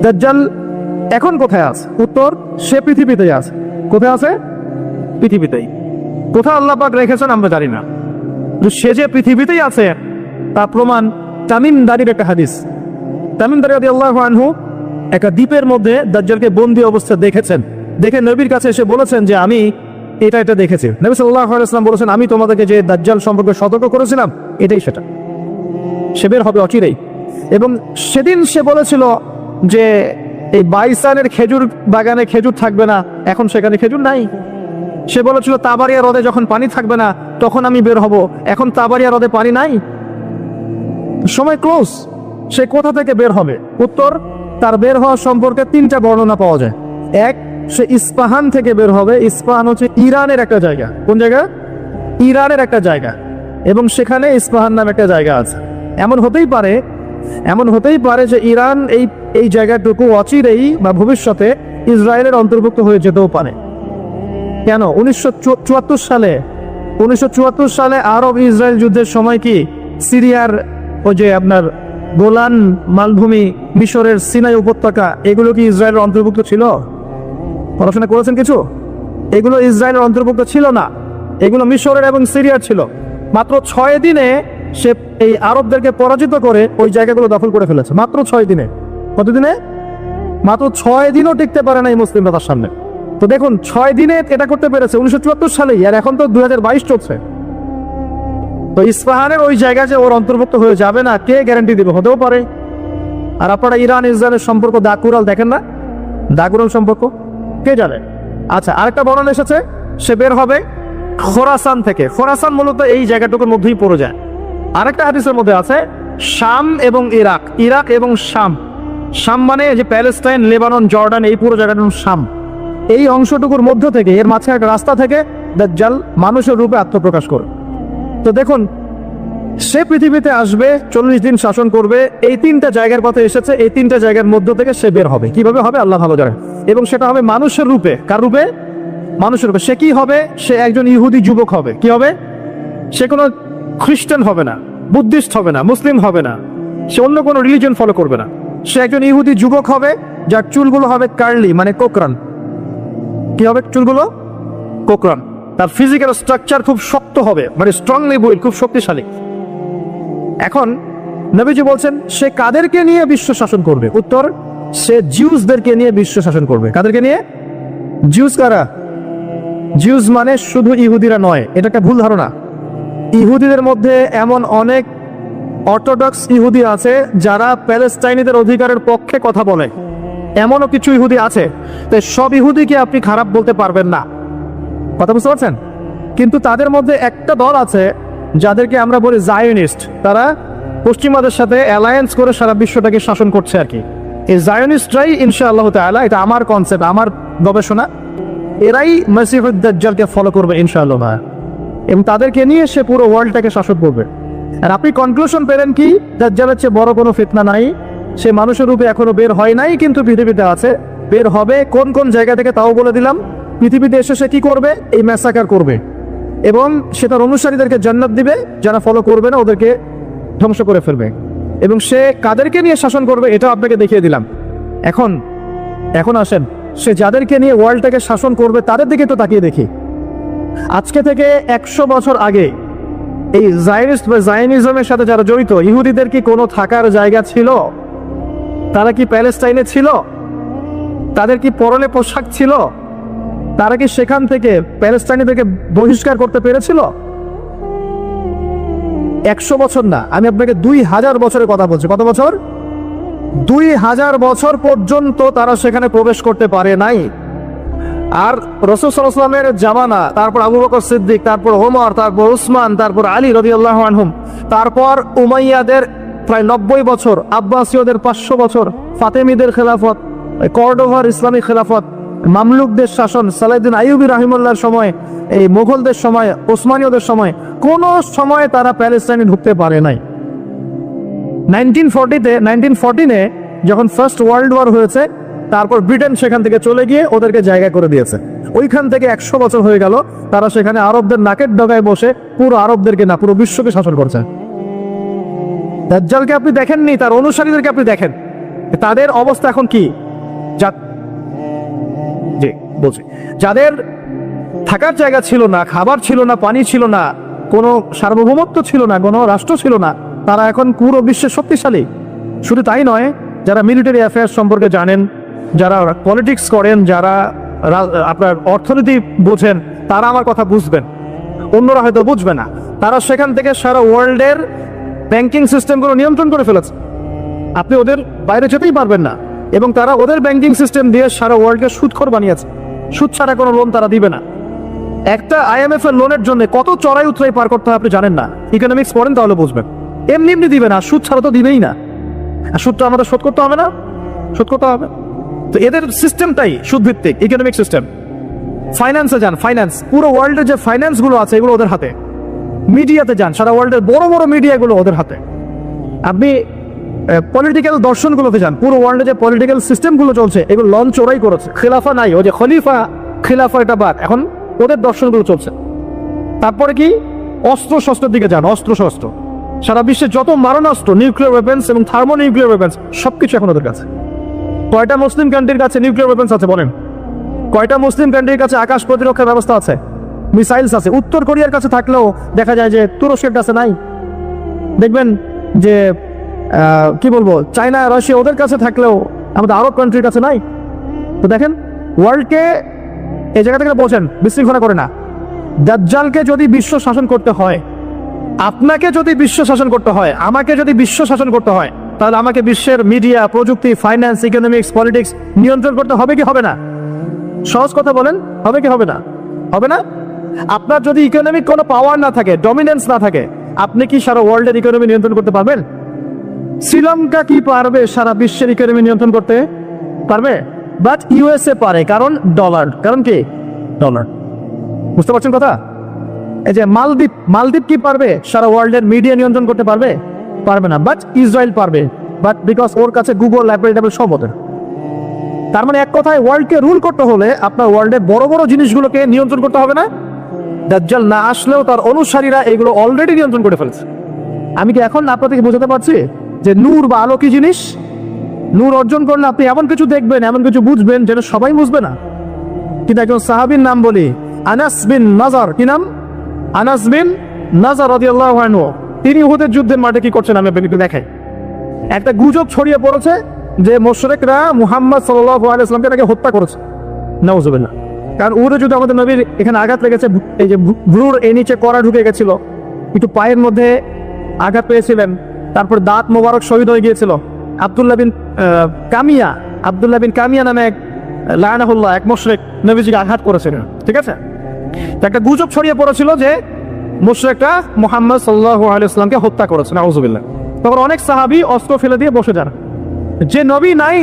দাজ্জাল এখন কোথায় আছে? উত্তর, সে পৃথিবীতেই আছে। কোথায় আছে? পৃথিবীতেই। কোথায় আল্লাহ পাক রেখেছেন আমরা জানি না, সে যে পৃথিবীতেই আছে তার প্রমাণ তামিম দারির একটা হাদিস। তামিম দারি রাদিয়াল্লাহু আনহু একটা দ্বীপের মধ্যে দাজ্জালকে বন্দী অবস্থা দেখেছেন। দেখে নবীর কাছে এসে বলেছেন যে আমি এটা দেখেছি। নবী সাল্লাল্লাহু আলাইহি ওয়াসাল্লাম বলেছেন, আমি তোমাদেরকে যে দাজ্জাল সম্পর্কে সতর্ক করেছিলাম এটাই সেটা, সে বের হবে অচিরেই। এবং সেদিন সে বলেছিল যে এই বাইসানের খেজুর বাগানে খেজুর থাকবে না, এখন সেখানে খেজুর নাই। সে বলেছিল তাবারিয়া হ্রদে যখন পানি থাকবে না তখন আমি বের হব, এখন তাবারিয়া হ্রদে পানি নাই, সময় ক্লোজ। সে কোথা থেকে বের হবে? উত্তর, তার বের হওয়া সম্পর্কে তিনটা বর্ণনা পাওয়া যায়। এক, সে ইস্পাহান থেকে বের হবে। ইস্পাহান হচ্ছে ইরানের একটা জায়গা। কোন জায়গা? ইরানের একটা জায়গা, এবং সেখানে ইস্পাহান নামে একটা জায়গা আছে। এমন হতেই পারে যে ইরান এই জায়গাটুকু অচিরেই বা ভবিষ্যতে ইসরায়েলের অন্তর্ভুক্ত হয়ে যেতেও পারে। কেন? 1974 সালে আরব ইসরায়েল যুদ্ধের সময় কি সিরিয়ার ওই যে আপনার গোলান মালভূমি, মিশরের সিনাই উপত্যকা, এগুলো কি ইসরায়েলের অন্তর্ভুক্ত ছিল? পড়াশোনা করেছেন কিছু? এগুলো ইসরায়েলের অন্তর্ভুক্ত ছিল না, এগুলো মিশরের এবং সিরিয়ার ছিল। মাত্র 6 দিনে সে এই আরবদেরকে পরাজিত করে ওই জায়গাগুলো দখল করে ফেলেছে। মাত্র 6 দিনে। কতদিনে? মাত্র 6 দিনও টিকতে পারে না এই মুসলিমরা তার সামনে। তো দেখুন, 6 দিনে এটা করতে পেরেছে 1974 সালেই, আর এখন তো 2022 চলছে। তো ইস্পাহানের ওই জায়গা যে ওর অন্তর্ভুক্ত হয়ে যাবে না, কে গ্যারান্টি দিবে? হতেও পারে। আর আপনারা ইরান ইসরায়েলের সম্পর্ক দাকুরাল দেখেন না? দাকুরাল সম্পর্ক কে জানে? আচ্ছা, আরেকটা বর্ণনা এসেছে সে বের হবে খোরাসান থেকে। খোরাসান মূলত এই জায়গাটুকুর মধ্যেই পড়ে যায়। আরেকটা হাদিসের মধ্যে আছে শাম এবং ইরাক, ইরাক এবং শাম। শাম মানে যে প্যালেস্টাইন, লেবানন, জর্ডান, এই পুরো জায়গাটা শাম। এই অংশটুকুর মধ্য থেকে, এর মাঝখানে একটা রাস্তা থেকে দাজ্জাল মানুষের রূপে আত্মপ্রকাশ করে। তো দেখুন, সে পৃথিবীতে আসবে, 40 দিন শাসন করবে। এই 3টা জায়গার কথা এসেছে, এই 3টা জায়গার মধ্য থেকে সে বের হবে। কিভাবে হবে আল্লাহ ভালো জানেন। এবং সেটা হবে মানুষের রূপে। কার রূপে? মানুষের রূপে। সে কি হবে? সে একজন ইহুদি যুবক হবে। কি হবে? সে কোনো খ্রিস্টান হবে না, বুদ্ধিস্ট হবে না, মুসলিম হবে না, সে অন্য কোনো রিলিজন ফলো করবে না। সে একজন ইহুদি যুবক হবে, যার চুলগুলো হবে কার্লি, মানে কোকরান। কি হবে? চুলগুলো কোকরান। তার ফিজিক্যাল স্ট্রাকচার খুব শক্ত হবে, মানে স্ট্রংলি বিল্ড, খুব শক্তিশালী। এখন নবীজি বলছেন সে কাদেরকে নিয়ে বিশ্ব শাসন করবে? উত্তর, সে জিউসদেরকে নিয়ে বিশ্ব শাসন করবে। কাদেরকে নিয়ে? জিউস কারা? জিউস মানে শুধু ইহুদিরা নয়, এটা একটা ভুল ধারণা। ইহুদিদের মধ্যে এমন অনেক অর্থোডক্স ইহুদি আছে যারা প্যালেস্টাইনিদের অধিকারের পক্ষে কথা বলে, এমনও কিছু ইহুদি আছে। তাই সব ইহুদিকে আপনি খারাপ বলতে পারবেন না, কথা বুঝতে পারছেন? কিন্তু তাদের মধ্যে একটা দল আছে যাদেরকে আমরা বলি জায়োনিস্ট। তারা পশ্চিমাদের সাথে অ্যালায়েন্স করে সারা বিশ্বটাকে শাসন করছে আর কি। এই জায়োনিস্টরাই ইনশাআল্লাহ তাআলা, এটা আমার কনসেপ্ট, আমার গবেষণা, এরাই মসিহুদ দাজ্জালকে ফলো করবে ইনশাআল্লাহ, এবং তাদেরকে নিয়ে সে পুরো ওয়ার্ল্ডটাকে শাসন করবে। আর আপনি কনক্লুশন পেলেন কি? দাজ্জালের চেয়ে বড় কোনো ফিতনা নাই। সে মানুষের রূপে এখনো বের হয় নাই, কিন্তু পৃথিবীতে আছে, বের হবে। কোন কোন জায়গা থেকে তাও বলে দিলাম। পৃথিবীতে এসে সে কি করবে? এই ম্যাসাকার করবে, এবং সে তার অনুসারীদেরকে জান্নাত দিবে, যারা ফলো করবে না ওদেরকে ধ্বংস করে ফেলবে। এবং সে কাদেরকে নিয়ে শাসন করবে এটাও আপনাকে দেখিয়ে দিলাম। এখন আসেন, সে যাদেরকে নিয়ে ওয়ার্ল্ডটাকে শাসন করবে তাদের দিকে তো তাকিয়ে দেখি। আজকে থেকে 100 বছর আগে এই জায়নিস্ট বা জায়নিজমের সাথে যারা জড়িত, ইহুদিদের কি কোনো থাকার জায়গা ছিল? তারা কি প্যালেস্টাইনে ছিল? তাদের কি পরনে পোশাক ছিল? তারা কি সেখান থেকে প্যালেস্টাইনিদেরকে বহিষ্কার করতে পেরেছিল? 100 বছর না, আমি আপনাকে 2000 বছরের কথা বলছি। কত বছর? 2000 বছর পর্যন্ত তারা সেখানে প্রবেশ করতে পারে নাই। আর রাসূল সাল্লাল্লাহু আলাইহি ওয়াসাল্লামের জামানা, তারপর আবু বকর সিদ্দিক, তারপর ওমর, তারপর উসমান, তারপর আলী রাদিয়াল্লাহু আনহুম, তারপর উমাইয়াদের প্রায় 90 বছর, আব্বাসীয়দের 500 বছর, ফাতেমিদের খেলাফত, কর্ডোভার ইসলামী খেলাফত, মামলুকদের শাসন, সালাউদ্দিন আইয়ুবী রাহিমাহুল্লাহর সময়, এই মুঘলদের সময়, ওসমানীয়দের সময়, কোন সময় তারা প্যালেস্টাইনে ঢুকতে পারে নাই। 1914-এ যখন ফার্স্ট ওয়ার্ল্ড ওয়ার হয়েছে, তারপর ব্রিটেন সেখান থেকে চলে গিয়ে ওদেরকে জায়গা করে দিয়েছে। ওইখান থেকে 100 বছর হয়ে গেল তারা সেখানে আরবদের নাকের ডগায় বসে পুরো আরবদেরকে না, পুরো বিশ্বকে শাসন করছে। দাজ্জালকে আপনি দেখেননি, তার অনুসারীদেরকে আপনি দেখেন। তাদের অবস্থা এখন কি? জি বলছি, যাদের থাকার জায়গা ছিল না, খাবার ছিল না, পানি ছিল না, কোনো সার্বভৌমত্ব ছিল না, কোনো রাষ্ট্র ছিল না, তারা এখন পুরো বিশ্বে শক্তিশালী। শুধু তাই নয়, যারা মিলিটারি অ্যাফেয়ার্স সম্পর্কে জানেন, যারা পলিটিক্স করেন, যারা আপনার অর্থনীতি বোঝেন, তারা আমার কথা বুঝবেন, অন্যরা হয়তো বুঝবে না। তারা সেখান থেকে সারা ওয়ার্ল্ডের ব্যাংকিং সিস্টেমগুলো নিয়ন্ত্রণ করে ফেলেছে। আপনি ওদের বাইরে যেতেই পারবেন না। এবং তারা ওদের ব্যাংকিং সিস্টেম দিয়ে সারা ওয়ার্ল্ডকে সুদখোর বানিয়েছে। সুদ ছাড়া কোনো লোন তারা দিবে না। একটা IMF এর লোনের জন্য কত চড়াই উতরাই পার করতে হয় আপনি জানেন না? ইকোনমিক্স পড়েন তাহলে বুঝবেন। এমনি এমনি দিবে না, সুদ ছাড়া তো দিবেই না। আর সুদটা আমাদের শোধ করতে হবে না, শোধ করতে হবে। তো এদের সিস্টেমটাই সুদভিত্তিক ইকোনমিক সিস্টেম। ফাইন্যান্সে যান, ফাইন্যান্স, পুরো ওয়ার্ল্ডের যে ফাইন্যান্সগুলো আছে এগুলো ওদের হাতে। মিডিয়াতে যান, সারা ওয়ার্ল্ডের বড় বড় মিডিয়াগুলো ওদের হাতে। আপনি পলিটিক্যাল দর্শনগুলোতে যান, পুরো ওয়ার্ল্ডে যে পলিটিক্যাল সিস্টেমগুলো চলছে এগুলো লঞ্চ ওরাই করেছে। খিলাফা নাই, ওই যে খলিফা খিলাফা এটা বাদ, এখন ওদের দর্শনগুলো চলছে। তারপরে কি? অস্ত্র শস্ত্রের দিকে যান, অস্ত্র শস্ত্র, সারা বিশ্বে যত মারণাস্ত্র, নিউক্লিয়ার ওয়েপেন্স এবং থার্মো নিউক্লিয়ার ওয়েপেন্স সবকিছু এখন ওদের কাছে। কয়টা মুসলিম কান্ট্রির কাছে নিউক্লিয়ার ওয়েপেন্স আছে বলেন? কয়টা মুসলিম কান্ট্রির কাছে আকাশ প্রতিরক্ষার ব্যবস্থা আছে, মিসাইলস আছে? উত্তর কোরিয়ার কাছে থাকলেও দেখা যায় যে তুরস্কের কাছে নাই। দেখবেন যে কি বলবো, চায়না, রাশিয়া ওদের কাছে থাকলেও আমাদের আরব কান্ট্রির কাছে নাই। তো দেখেন, ওয়ার্ল্ডকে এই জায়গা থেকে বলছেন বিশৃঙ্খলা করে না। দাজ্জালকে যদি বিশ্ব শাসন করতে হয়, আপনাকে যদি বিশ্ব শাসন করতে হয়, আমাকে যদি বিশ্ব শাসন করতে হয়, তাহলে আমাকে বিশ্বের মিডিয়া, প্রযুক্তি, ফাইন্যান্স, ইকোনমিক্স, পলিটিক্স নিয়ন্ত্রণ করতে হবে কি হবে না? সহজ কথা বলেন, হবে কি হবে না? হবে না? আপনার যদি ইকোনমিক কোনো পাওয়ার না থাকে, ডমিনেন্স না থাকে, আপনি কি সারা ওয়ার্ল্ডের ইকোনমি নিয়ন্ত্রণ করতে পারবেন? শ্রীলঙ্কা কি পারবে সারা বিশ্বের ইকোনমি নিয়ন্ত্রণ করতে? পারবে? বাট USA পারে, কারণ ডলার। কারণ কি? ডলার। বুঝতে পারছেন কথা? এই যে মালদ্বীপ, মালদ্বীপ কি পারবে সারা ওয়ার্ল্ডের মিডিয়া নিয়ন্ত্রণ করতে? পারবে? পারবে না। বাট ইসরায়েল পারবে, বাট বিকজ ওর কাছে গুগল, অ্যাপল সব ওদের। তার মানে এক কথায়, ওয়ার্ল্ডকে রুল করতে হলে আপনার ওয়ার্ল্ডের বড় বড় জিনিসগুলোকে নিয়ন্ত্রণ করতে হবে না? দাজ্জাল না আসলেও তার অনুসারীরা এগুলো অলরেডি নিয়ন্ত্রণ করে ফেলেছে। আমি কি এখন আপনাদেরকে বোঝাতে পারছি যে নূর বা আলো কি জিনিস? নূর অর্জন করলে আপনি এমন কিছু দেখবেন, এমন কিছু বুঝবেন যেটা সবাই বুঝবে না। কিন্তু একজন সাহাবীর নাম বলি, আনাস বিন নাজার। কি নাম? আনাস বিন নাজার রাদিয়াল্লাহু আনহু। তিনি উহুদের যুদ্ধের মাঠে কি করছেন আমি আপনাকে দেখাই। একটা গুজব ছড়িয়ে পড়েছে যে মুশরিকরা মুহাম্মদ সাল্লাল্লাহু আলাইহি ওয়াসাল্লামকে নাকি হত্যা করেছে। নাউজুবিল্লাহ। কারণ উহুদের যুদ্ধে আমাদের নবীর এখানে আঘাত লেগেছে, এই যে ভ্রুর এই নিচে কড়া ঢুকে গেছিল, একটু পায়ের মধ্যে আঘাত পেয়েছিলেন, তারপর দাঁত মোবারক শহীদ হয়ে গিয়েছিল। আব্দুল্লাহ বিন কামিয়া নামে এক লায়নাহুল্লাহ, এক মুশরিক নবীজিকে আঘাত করেছিলেন। ঠিক আছে? তো একটা গুজব ছড়িয়ে পড়েছিল যে মুশরিকরা মুহাম্মদ সাল্লাল্লাহু আলাইহি ওয়াসাল্লামকে হত্যা করেছে। নাউজুবিল্লাহ। তখন অনেক সাহাবী অস্ত্র ফেলে দিয়ে বসে যান, যে নবী নাই,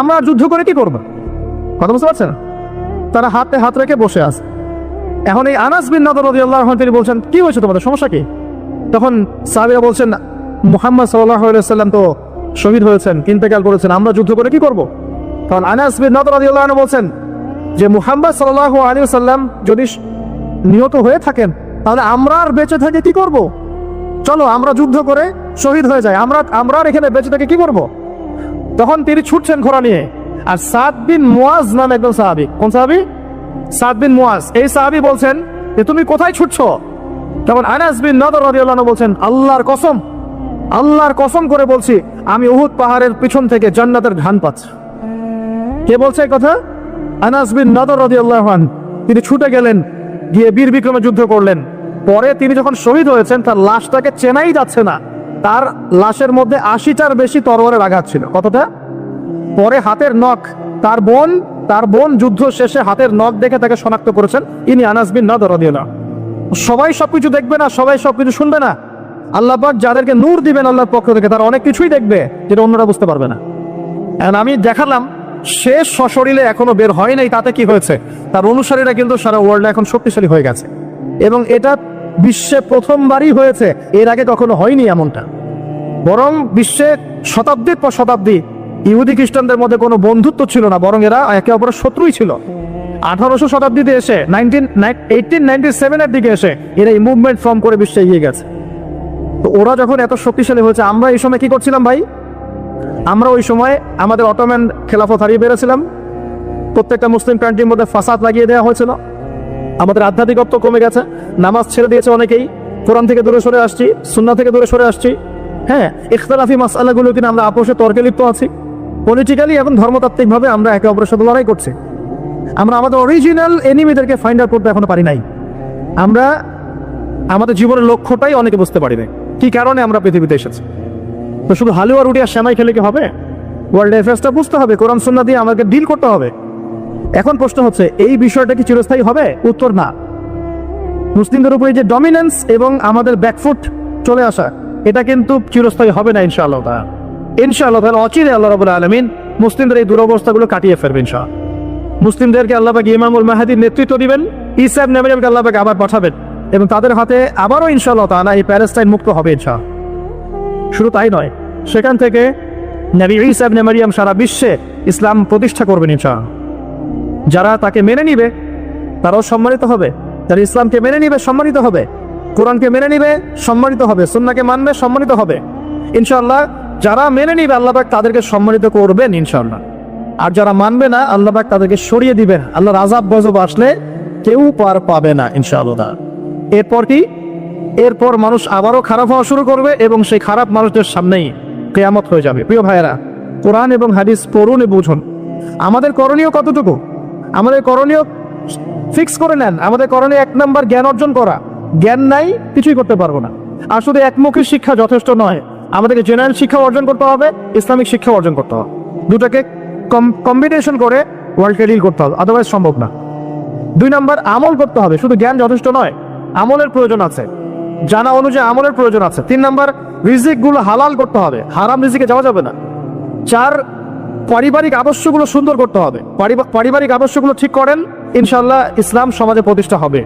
আমরা যুদ্ধ করে কি করব? কথা বুঝতে পারছেন? তারা হাতে হাত রেখে বসে আছে। এখন এই আনাস বিন নাদর রাদিয়াল্লাহু আনহু তিনি বলছেন, কি হয়েছে তোমাদের, সমস্যা কি? তখন সাহাবীরা বলছেন, মুহাম্মদ সাল্লাল্লাহু আলাইহি ওয়াসাল্লাম তো শহীদ হয়েছেন, ইন্তেকাল করেছেন, আমরা যুদ্ধ করে কি করব? তখন আনাস বিন নাদর রাদিয়াল্লাহু আনহু বলছেন যে মুহাম্মদ সাল্লাল্লাহু আলাইহি ওয়াসাল্লাম যদি নিহত হয়ে থাকেন, তাহলে আমরা আর বেঁচে থেকে কি করব? চলো আমরা যুদ্ধ করে শহীদ হয়ে যাই, আমরা আর এখানে বেঁচে থেকে কি করব? তখন তিনি ছুটছেন ঘোড়া নিয়ে। আর সাদ বিন মুয়াজ নামে একজন সাহাবী। কোন সাহাবী? সাদ বিন মুয়াজ। এই সাহাবী বলছেন যে তুমি কোথায় ছুটছো? তখন আনাস বিন নাদর রাদিয়াল্লাহু আনহু বলছেন, আল্লাহর কসম করে বলছি, আমি উহুদ পাহাড়ের পিছন থেকে জান্নাতের ঘ্রাণ পাচ্ছি। কে বলছে এই কথা? আনাস বিন নাদর রাদিয়াল্লাহু আনহু। তিনি ছুটে গেলেন, গিয়ে বীর বিক্রমে যুদ্ধ করলেন। পরে তিনি যখন শহীদ হয়েছেন, তার লাশটাকে চেনাই যাচ্ছে না। তার লাশের মধ্যে 80টার বেশি তরবারের আঘাত ছিল। কতটা? পরে হাতের নখ, তার বোন যুদ্ধ শেষে হাতের নখ দেখে তাকে শনাক্ত করেছেন, ইনি আনাস বিন নাদর রাদিয়াল্লাহু আনহু। সবাই সবকিছু দেখবে না, সবাই সবকিছু শুনবে না। আল্লাহ পাক যাদেরকে নূর দিবেন আল্লাহর পক্ষ থেকে, তারা অনেক কিছুই দেখবে যেটা অন্যরা বুঝতে পারবে না। এখন আমি দেখালাম, সে সশরীরে এখনো বের হয় নাই, তাতে কি হয়েছে? তার অনুসারীরা কিন্তু সারা ওয়ার্ল্ডে এখন শক্তিশালী হয়ে গেছে। এবং এটা বিশ্বে প্রথমবারই হয়েছে, এর আগে কখনো হয়নি এমনটা। বরং বিশ্বে শতাব্দীর পর শতাব্দী ইহুদি খ্রিস্টানদের মধ্যে কোনো বন্ধুত্ব ছিল না, বরং এরা একে অপরের শত্রুই ছিল। 1800 শতাব্দীতে এসে 1897 এর দিকে এসে এরা এই মুভমেন্ট ফর্ম করে বিশ্বে এগিয়ে গেছে। তো ওরা যখন এত শক্তিশালী হয়েছে, আমরা এই সময় কি করছিলাম ভাই? আমরা ওই সময় আমাদের অটোম্যান খেলাফত হারিয়ে বেড়েছিলাম, প্রত্যেকটা মুসলিম কান্ট্রির মধ্যে ফাসাদ লাগিয়ে দেওয়া হয়েছিল, আমাদের আধ্যাত্মিকত্ব কমে গেছে, নামাজ ছেড়ে দিয়েছে অনেকেই, কোরআন থেকে দূরে সরে আসছি, সুন্নাহ থেকে দূরে সরে আসছি। হ্যাঁ, ইখতিলাফি মাসআলাগুলো কিনা আমরা আপোষে তর্কে লিপ্ত আছি, পলিটিক্যালি এবং ধর্মতাত্ত্বিকভাবে আমরা একে অপরের সাথে লড়াই করছি। আমরা আমাদের অরিজিনাল এনিমিদেরকে ফাইন্ড আউট করতে এখনো পারি নাই। আমরা আমাদের জীবনের লক্ষ্যটাই অনেকে বুঝতে পারি না, কি কারণে আমরা পৃথিবীতে এসেছি। তো শুধু হালুয়া রুটি আর শ্যামাই খেলে কি হবে? ওয়ার্ল্ড অ্যাফেয়ার্সটা বুঝতে হবে, কোরআন সুন্নাহ দিয়ে আমাকে ডিল করতে হবে। এখন প্রশ্ন হচ্ছে, এই বিষয়টা কি চিরস্থায়ী হবে? উত্তর না। মুসলিমদের উপরে যে ডমিনেন্স এবং আমাদের ব্যাকফুট চলে আসা, এটা কিন্তু চিরস্থায়ী হবে না ইনশাআল্লাহ তাআলা। ইনশাআল্লাহ তাআলা অচিরে আল্লাহ রাব্বুল আলামিন মুসলিমদের এই দুরবস্থাগুলো কাটিয়ে ফেলবেন ইনশাআল্লাহ। মুসলিমদেরকে আল্লাহ পাক ইমামুল মাহদীর নেতৃত্ব দিবেন, ঈসা ইবনে মারইয়ামকে আল্লাহ পাক আবার পাঠাবেন এবং তাদের হাতে আবারও ইনশাআল্লাহ তাআলা এই প্যালেস্টাইন মুক্ত হবে ইনশাআল্লাহ। শুধু তাই নয়, সেখান থেকে নবী ঈসা ইবনে মারইয়াম সারা বিশ্বে ইসলাম প্রতিষ্ঠা করবেন ইনশাআল্লাহ। যারা তাকে মেনে নিবে তারাও সম্মানিত হবে, যারা ইসলামকে মেনে নিবে সম্মানিত হবে, কোরআনকে মেনে নিবে সম্মানিত হবে, সুন্নাহকে মানবে সম্মানিত হবে ইনশাআল্লাহ। যারা মেনে নিবে আল্লাহ পাক তাদেরকে সম্মানিত করবেন ইনশাআল্লাহ, আর যারা মানবে না আল্লাহ পাক তাদেরকে সরিয়ে দিবেন। আল্লাহর আযাব গজব আসলে কেউ পার পাবে না ইনশাআল্লাহ। এরপর কি? এরপর মানুষ আবারও খারাপ হওয়া শুরু করবে এবং সেই খারাপ মানুষদের সামনেই কিয়ামত হয়ে যাবে। প্রিয় ভাইয়েরা, কোরআন এবং হাদিস পড়ুন এবং বুঝুন। আমাদের করণীয় কতটুকু? আমাদের করণীয় ফিক্স করে নেন। আমাদের করণীয় 1 নম্বর জ্ঞান অর্জন করা। জ্ঞান নাই, কিছুই করতে পারবো না। আর শুধু একমুখী শিক্ষা যথেষ্ট নয়, আমাদেরকে জেনারেল শিক্ষা অর্জন করতে হবে, ইসলামিক শিক্ষা অর্জন করতে হবে। দুটাকে কম্বিনেশন করে ওয়ার্ল্ডকে ডিল করতে হবে, আদারওয়াইজ সম্ভব না। 2 নম্বর আমল করতে হবে, শুধু জ্ঞান যথেষ্ট নয়, আমলের প্রয়োজন আছে, জানা অনুযায়ী আমলের প্রয়োজন আছে। 3 নম্বর রিজিকগুলো হালাল করতে হবে, হারাম রিজিকে যাওয়া যাবে না। 4 পারিবারিক আদর্শগুলো সুন্দর করতে হবে, পারিবারিক আদর্শগুলো ঠিক করেন, ইনশাআল্লাহ ইসলাম সমাজে প্রতিষ্ঠা হবে।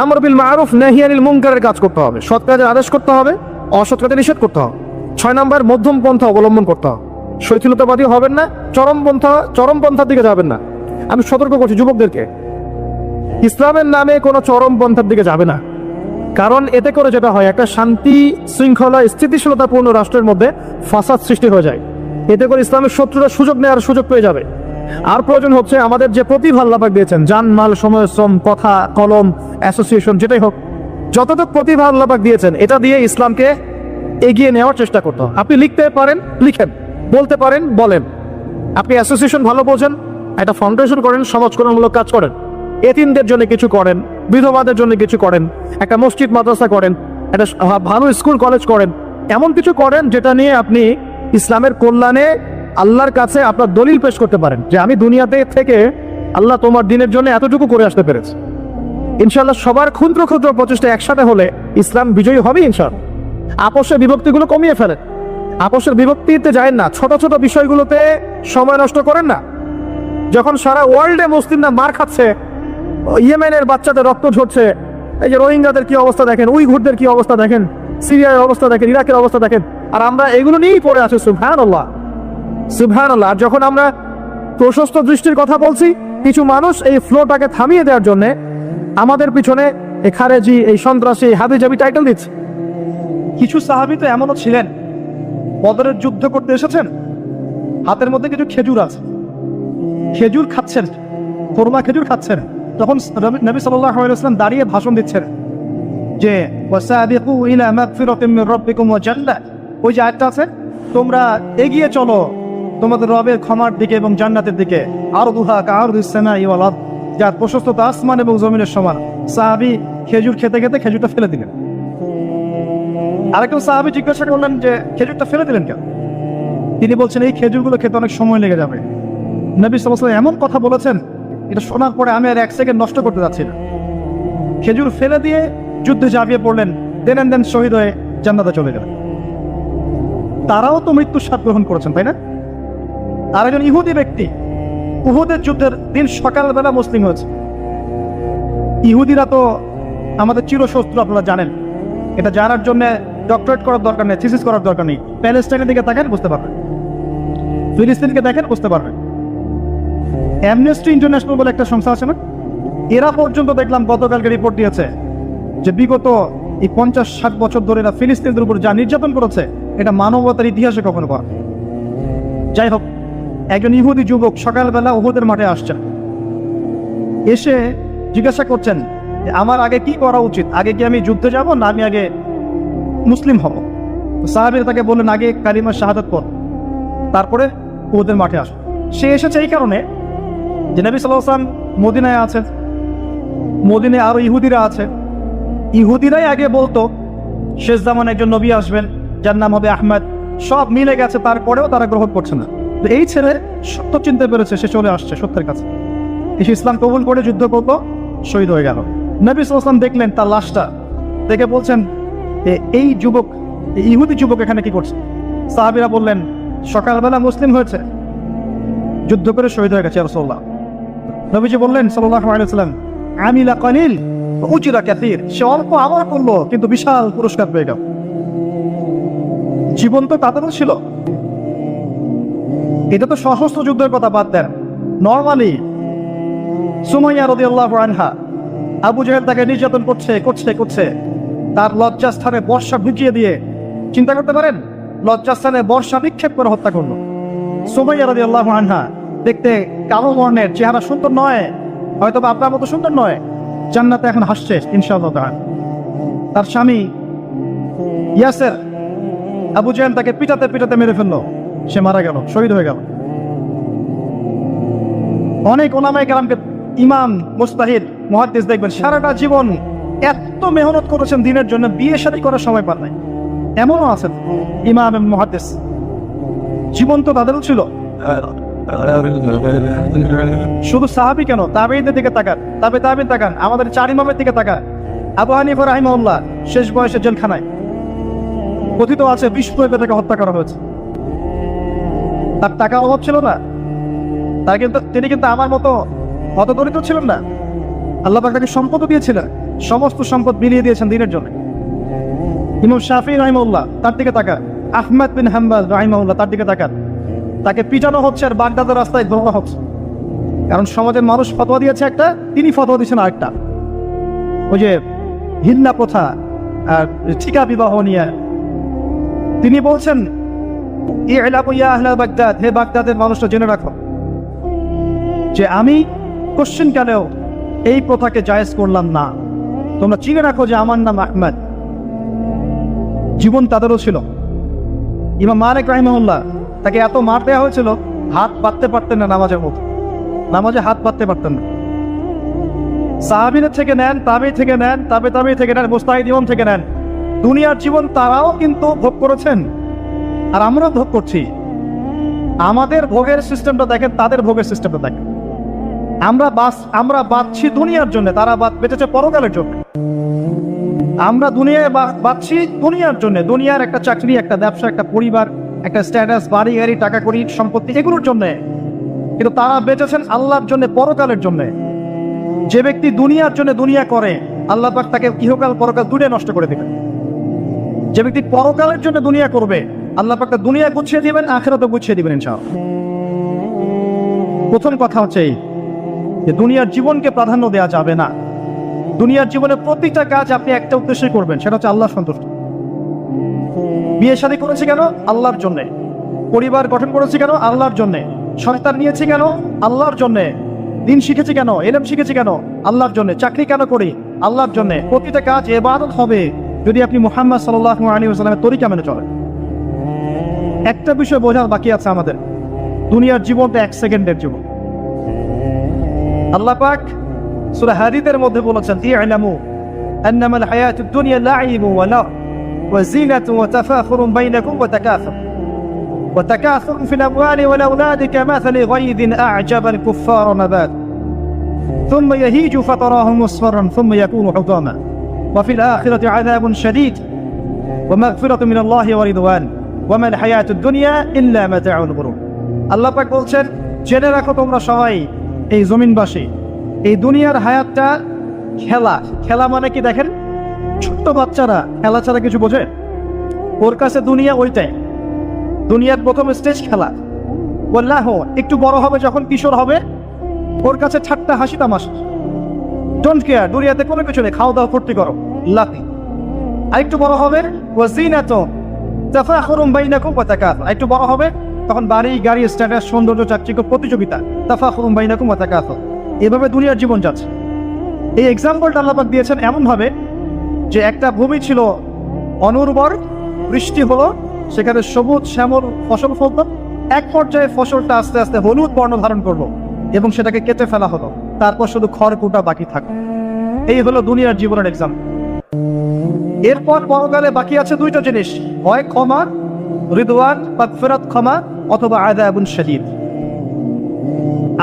আমর বিল মারুফ নাহি আনিল মুনকারের কাজ করতে হবে, সৎ কাজের আদেশ করতে হবে, অসৎ কাজে নিষেধ করতে হবে। 6 নম্বর মধ্যম পন্থা অবলম্বন করতে হবে, শৈথিলতাবাদী হবেন না, চরম পন্থার দিকে যাবেন না। আমি সতর্ক করছি যুবকদেরকে, ইসলামের নামে কোনো চরম পন্থার দিকে যাবে না। কারণ এতে করে যেটা হয়, একটা শান্তি শৃঙ্খলা স্থিতিশীলতাপূর্ণ রাষ্ট্রের মধ্যে ফাসাদ সৃষ্টি হয়ে যায়। এতে করে ইসলামের শত্রুরা সুযোগ নেওয়ার সুযোগ পেয়ে যাবে। আর প্রয়োজন হচ্ছে আমাদের যে প্রতিভা আল্লাহ পাক দিয়েছেন, জান মাল সময় শ্রম কথা কলম অ্যাসোসিয়েশন যেটাই হোক, যতটুকু প্রতিভা আল্লাহ পাক দিয়েছেন এটা দিয়ে ইসলামকে এগিয়ে নেওয়ার চেষ্টা করতে হবে। আপনি লিখতে পারেন লিখেন, বলতে পারেন বলেন, আপনি অ্যাসোসিয়েশন ভালো বোঝেন, একটা ফাউন্ডেশন করেন, সমাজ কল্যাণমূলক কাজ করেন, এতিমদের জন্য কিছু করেন, বিধবাদের জন্য কিছু করেন, একটা মসজিদ মাদ্রাসা করেন, একটা ভালো স্কুল কলেজ করেন, এমন কিছু করেন যেটা নিয়ে আপনি ইসলামের কল্যাণে আল্লাহর কাছে আপনার দলিল পেশ করতে পারেন যে আমি দুনিয়াতে থেকে আল্লাহ তোমার দিনের জন্য এতটুকু করে আসতে পেরেছি। ইনশাআল্লাহ সবার ক্ষুদ্র ক্ষুদ্র প্রচেষ্টা একসাথে হলে ইসলাম বিজয়ী হবে ইনশাআল্লাহ। আপোষের বিভক্তিগুলো কমিয়ে ফেলেন, আপোষের বিভক্তিতে যায় না, ছোট ছোট বিষয়গুলোতে সময় নষ্ট করেন না। যখন সারা ওয়ার্ল্ডে মুসলিমরা মার খাচ্ছে, ইয়েমেনের বাচ্চাদের রক্ত ঝরছে, এই যে রোহিঙ্গাদের কি অবস্থা দেখেন, উইঘুরদের কি অবস্থা দেখেন, সিরিয়ার অবস্থা দেখেন, ইরাকের অবস্থা দেখেন, আর আমরা এগুলো নিয়েই পড়ে আছি। সুবহানাল্লাহ সুবহানাল্লাহ। আর যখন আমরা প্রশস্ত দৃষ্টির কথা বলছি, কিছু মানুষ এই ফ্লোটাকে থামিয়ে দেওয়ার জন্য আমাদের পিছনে এই খারেজি, এই সন্ত্রাসী, হাবিজাবি টাইটেল দিচ্ছে। কিছু সাহাবী তো এমনও ছিলেন, বদরের যুদ্ধ করতে এসেছেন, হাতের মধ্যে কিছু খেজুর আছে, খেজুর খাচ্ছেন, ফরমা খেজুর খাচ্ছেন। তখন নবী সাল্লাল্লাহু আলাইহি ওয়াসাল্লাম দাঁড়িয়ে ভাষণ দিচ্ছেন যে ওয়াসাবিকু ইলা মাগফিরাতিম মির রাব্বিকুম ওয়া জান্নাহ, ওই যে আয়াতটা আছে, তোমরা এগিয়ে চলো তোমাদের রবের ক্ষমার দিকে এবং জান্নাতের দিকে। আরদুহা কাআরদিস সামাই ওয়াল আরদ, যার প্রশস্ততা আসমান এবং জমিনের সমান। সাহাবী খেজুর খেতে খেতে খেজুরটা ফেলে দিলেন। আরেকজন সাহাবী জিজ্ঞাসা করলেন যে খেজুরটা ফেলে দিলেন কেন? তিনি বলছেন এই খেজুরগুলো খেতে অনেক সময় লেগে যাবে। নবী সাল্লাল্লাহু আলাইহি ওয়াসাল্লাম এমন কথা বলেছেন, এটা শোনার পরে আমি আর 1 সেকেন্ড নষ্ট করতে যাচ্ছি না। খেজুর ফেলে দিয়ে যুদ্ধে ঝাঁপিয়ে পড়লেন, দেন শহীদ হয়ে জান্নাতে চলে গেলেন। তারাও তো মৃত্যুর স্বাদ গ্রহণ করেছেন, তাই না? আর একজন ইহুদি ব্যক্তি উহুদের যুদ্ধের দিন সকালবেলা মুসলিম হয়েছে। ইহুদিরা তো আমাদের চিরশত্রু, আপনারা জানেন। এটা জানার জন্য ডক্টরেট করার দরকার নেই, থিসিস করার দরকার নেই। প্যালেস্টাইনের দিকে দেখেন বুঝতে পারবেন, ফিলিস্তিনকে দেখেন বুঝতে পারবেন। অ্যামনেস্টি ইন্টারন্যাশনাল বলে একটা সংস্থা আছে না, এরা পর্যন্ত দেখলাম গতকালকে রিপোর্ট দিয়েছে যে বিগত এই 50-60 বছর ধরে এরা ফিলিস্তিনদের উপর যা নির্যাতন করেছে, এটা মানবতার ইতিহাসে কখনো করা। যাই হোক, একজন ইহুদি যুবক সকালবেলা উহুদের মাঠে আসছেন, এসে জিজ্ঞাসা করছেন যে আমার আগে কি করা উচিত, আগে কি আমি যুদ্ধে যাব না আমি আগে মুসলিম হব? সাহাবীরা তাকে বললেন আগে কালিমা শাহাদাত পড়, তারপরে উহুদের মাঠে আস। সে এসেছে এই কারণে যে নবী সাল্লাল্লাহু আলাইহি ওয়াসাল্লাম মদিনায় আছেন, মদিনায় আরো ইহুদিরা আছে, ইহুদিরাই আগে বলতো শেষ জামানে একজন নবী আসবেন যার নাম হবে আহমদ, সব মিলে গেছে, তারপরেও তারা গ্রহণ করছে না। তো এই ছেলে সত্য চিনতে পেরেছে, সে চলে আসছে সত্যের কাছে, এসে ইসলাম কবুল করে যুদ্ধ করলো, শহীদ হয়ে গেল। নবী সাল্লাল্লাহু আলাইহি ওয়াসাল্লাম দেখলেন তার লাশটা, দেখে বলছেন এই যুবক, এই ইহুদি যুবক এখানে কি করছে? সাহাবীরা বললেন সকালবেলা মুসলিম হয়েছে, যুদ্ধ করে শহীদ হয়ে গেছে ইয়া রাসূলুল্লাহ। নবীজি বললেন সাল্লাল্লাহু আলাইহি ওয়াসাল্লাম আমিলা কালিল উজরা কাসীর, সে অল্প আমল করলো কিন্তু বিশাল পুরস্কার পেয়ে গেল। জীবন তো তাদেরও ছিল। এটা তো সশস্ত্র যুদ্ধের কথা বাদ দেন, নরমালি সুমাইয়া রাদিয়াল্লাহু আনহা, আবু জাহেল তাকে নির্যাতন করছে করছে করছে, তার লজ্জাস্থানে বর্ষা ঢুকিয়ে দিয়ে, চিন্তা করতে পারেন, লজ্জাস্থানে বর্ষা নিক্ষেপ করে হত্যা করলো। সুমাইয়া রাদিয়াল্লাহু আনহা দেখতে কালো বর্ণের, চেহারা সুন্দর নয়, হয়তো বা আপনার মতো সুন্দর নয়, জান্নাতে এখন হাসছে ইনশাআল্লাহ তাআলা। তার স্বামী ইয়াসের, আবু জাহেল তাকে পিটাতে পিটাতে মেরে ফেললো, সে মারা গেল, শহীদ হয়ে গেল। অনেক ওলামায়ে কেরামকে, ইমাম মুজতাহিদ মুহাদ্দিস দেখবেন সারাটা জীবন এত মেহনত করেছেন দিনের জন্য, বিয়ে শাদী করার সময় পান নাই, এমনও আছেন ইমাম এবং মুহাদ্দিস। জীবন তো তাদেরও ছিল। শুধু সাহাবী কেন, তাবেঈদের দিকে তাকান, তাবেঈন তাকান, আমাদের চার ইমামের দিকে তাকান। আবু হানিফা রাহিমাহুল্লাহ শেষ বয়সে জেলখানায়, কথিত আছে বিষ প্রয়োগে তাকে হত্যা করা হয়েছে। তার টাকা অভাব ছিল না, তিনি কিন্তু আমার মতো হতদরিদ্র ছিলেন না। আল্লাহ পাক তাকে সম্পদ দিয়েছিলেন, সমস্ত সম্পদ বিলিয়ে দিয়েছেন দিনের জন্য। ইমাম শাফিঈ রাহিমাহুল্লাহ তার দিকে তাকান, আহমদ বিন হাম্বল রাহিমাহুল্লাহ তার দিকে তাকান, তাকে পিটানো হচ্ছে আর বাগদাদের রাস্তায় ধরা হচ্ছে, কারণ সমাজের মানুষ ফতোয়া দিয়েছে একটা, তিনি ফতোয়া দিয়েছেন আরেকটা। ওই যে হিন্না প্রথা আর ঠিকা বিবাহ নিয়ে তিনি বলছেন ই'লামু ইয়া আহলা বাগদাদ, হে বাগদাদের মানুষরা জেনে রাখো যে আমি কোশ্চেন কালেও এই প্রথাকে জায়েজ করলাম না, তোমরা চিনে রাখো যে আমার নাম আহমদ। জীবন তাদেরও ছিল। ইমাম মালিক রাহিমাহুল্লাহ, তাকে এত মার দেওয়া হয়েছিল, হাত বাঁধতে পারতেন না নামাজের মতো, নামাজে হাত বাঁধতে পারতেন না। সাহাবীদের থেকে নেন, তাবেঈ থেকে নেন, তাবেঈ থেকে নেন, মুজতাহিদ ইমাম থেকে নেন, দুনিয়ার জীবন তারাও কিন্তু ভোগ করেছেন আর আমরাও ভোগ করছি। আমাদের ভোগের সিস্টেমটা দেখেন, তাদের ভোগের সিস্টেমটা দেখেন। আমরা বাঁচছি দুনিয়ার জন্য, তারা বেঁচেছে পরকালের জন্য। আমরা দুনিয়ায় বাঁচছি দুনিয়ার জন্য, দুনিয়ার একটা চাকরি, একটা ব্যবসা, একটা পরিবার, একটা স্ট্যাটাস, বাড়ি গাড়ি, টাকা কড়ি, সম্পত্তি, এগুলোর জন্য। কিন্তু তারা বেঁচেছেন আল্লাহর জন্য, পরকালের জন্য। যে ব্যক্তি দুনিয়ার জন্য দুনিয়া করে, আল্লাহ পাক তাকে ইহকাল পরকাল দুনিয়া নষ্ট করে দিবেন। যে ব্যক্তি পরকালের জন্য দুনিয়া করবে, আল্লাহ পাক তার দুনিয়া গুছিয়ে দিবেন, আখিরাতও গুছিয়ে দিবেন ইনশাআল্লাহ। প্রথম কথা হচ্ছে এই যে দুনিয়ার জীবনকে প্রাধান্য দেওয়া যাবে না। দুনিয়ার জীবনে প্রত্যেকটা কাজ আপনি একটা উদ্দেশ্যে করবেন, সেটা হচ্ছে আল্লাহ সন্তুষ্ট। বিয়ে শাদী করেছি কেন? আল্লাহর জন্যে। পরিবার গঠন করেছি কেন? আল্লাহর জন্যে। সন্তান নিয়েছি কেন? আল্লাহর জন্যে। দিন শিখেছি কেন? ইলম শিখেছি কেন? আল্লাহর জন্যে। চাকরি কেন করি? আল্লাহর জন্যে। প্রতিটা কাজ ইবাদত হবে যদি আপনি মুহাম্মদ সাল্লাল্লাহু আলাইহি ওয়াসাল্লামের তরিকা মেনে চলেন। একটা বিষয় বোঝার বাকি আছে আমাদের, দুনিয়ার জীবনটা 1 সেকেন্ডের জীবন। আল্লাহ পাক সূরা হাদীদের মধ্যে বলেছেন ই'লামু আন্নামাল হায়াতুদ দুনিয়া লা'iবun ওয়া লাহু ওয়া জিনাতুন ওয়া তাফাখুরুন বাইনাকুম ওয়া তাকাসুরun ফিল আমওয়ালি ওয়াল আওলাদি কামাসালি গায়যিন আ'জাবাল কুফফারা নাবাত ثم يهيج فتراه مصفرا ثم يكون حطاما وفي الآخرة عذاب شديد ومغفرة من الله ورضوان وما الحياة الدنيا إلا متاع الغرور। আল্লাহ পাক বলছেন জেনে রাখো তোমরা সবাই, এই জমিনবাসী, এই দুনিয়ার হায়াতটা খেলা। খেলা মানে কি দেখেন, ছোট্ট বাচ্চারা খেলা ছাড়া কিছু বোঝে? ওর কাছে দুনিয়া ওইটাই। দুনিয়ার প্রথম স্টেজ খেলা। বললাহ একটু বড় হবে, যখন কিশোর হবে, ওর কাছে ঠাট্টা হাসি তামাশা, ডোন্ট কেয়ার, দুনিয়াতে কোনো কিছু নেই, খাওয়া দাওয়া ফুর্তি করো, লাকি। আর একটু বড় হবে ওয়াজিনাতুন তাফাখুরুন বাইনাকুম ওয়া তাকাসুর, একটু বড় হবে তখন বাড়ি গাড়ি স্ট্যাটাস সৌন্দর্য চাকচিক্য প্রতিযোগিতা তাফাখুরুম বাইনাকুম ওয়া তাকাসুর, এভাবে দুনিয়ার জীবন যাচ্ছে। এই এক্সাম্পলটা আল্লাহ পাক দিয়েছেন এমনভাবে যে একটা ভূমি ছিল অনুর্বর, বৃষ্টি হলো, সেখানে সবুজ শ্যামল ফসল ফলত, এক পর্যায়ে ফসলটা আস্তে আস্তে হলুদ বর্ণ ধারণ করলো এবং সেটাকে কেটে ফেলা হলো, তারপর শুধু খড়কুটা বাকি থাকলো। এই হলো দুনিয়ার জীবনের এক্সাম্পল। এরপর পরকালে বাকি আছে দুইটা জিনিস, হয় ক্ষমা, রিদওয়ান মাগফিরাত ক্ষমা, অথবা আযাবুন শাদীদ।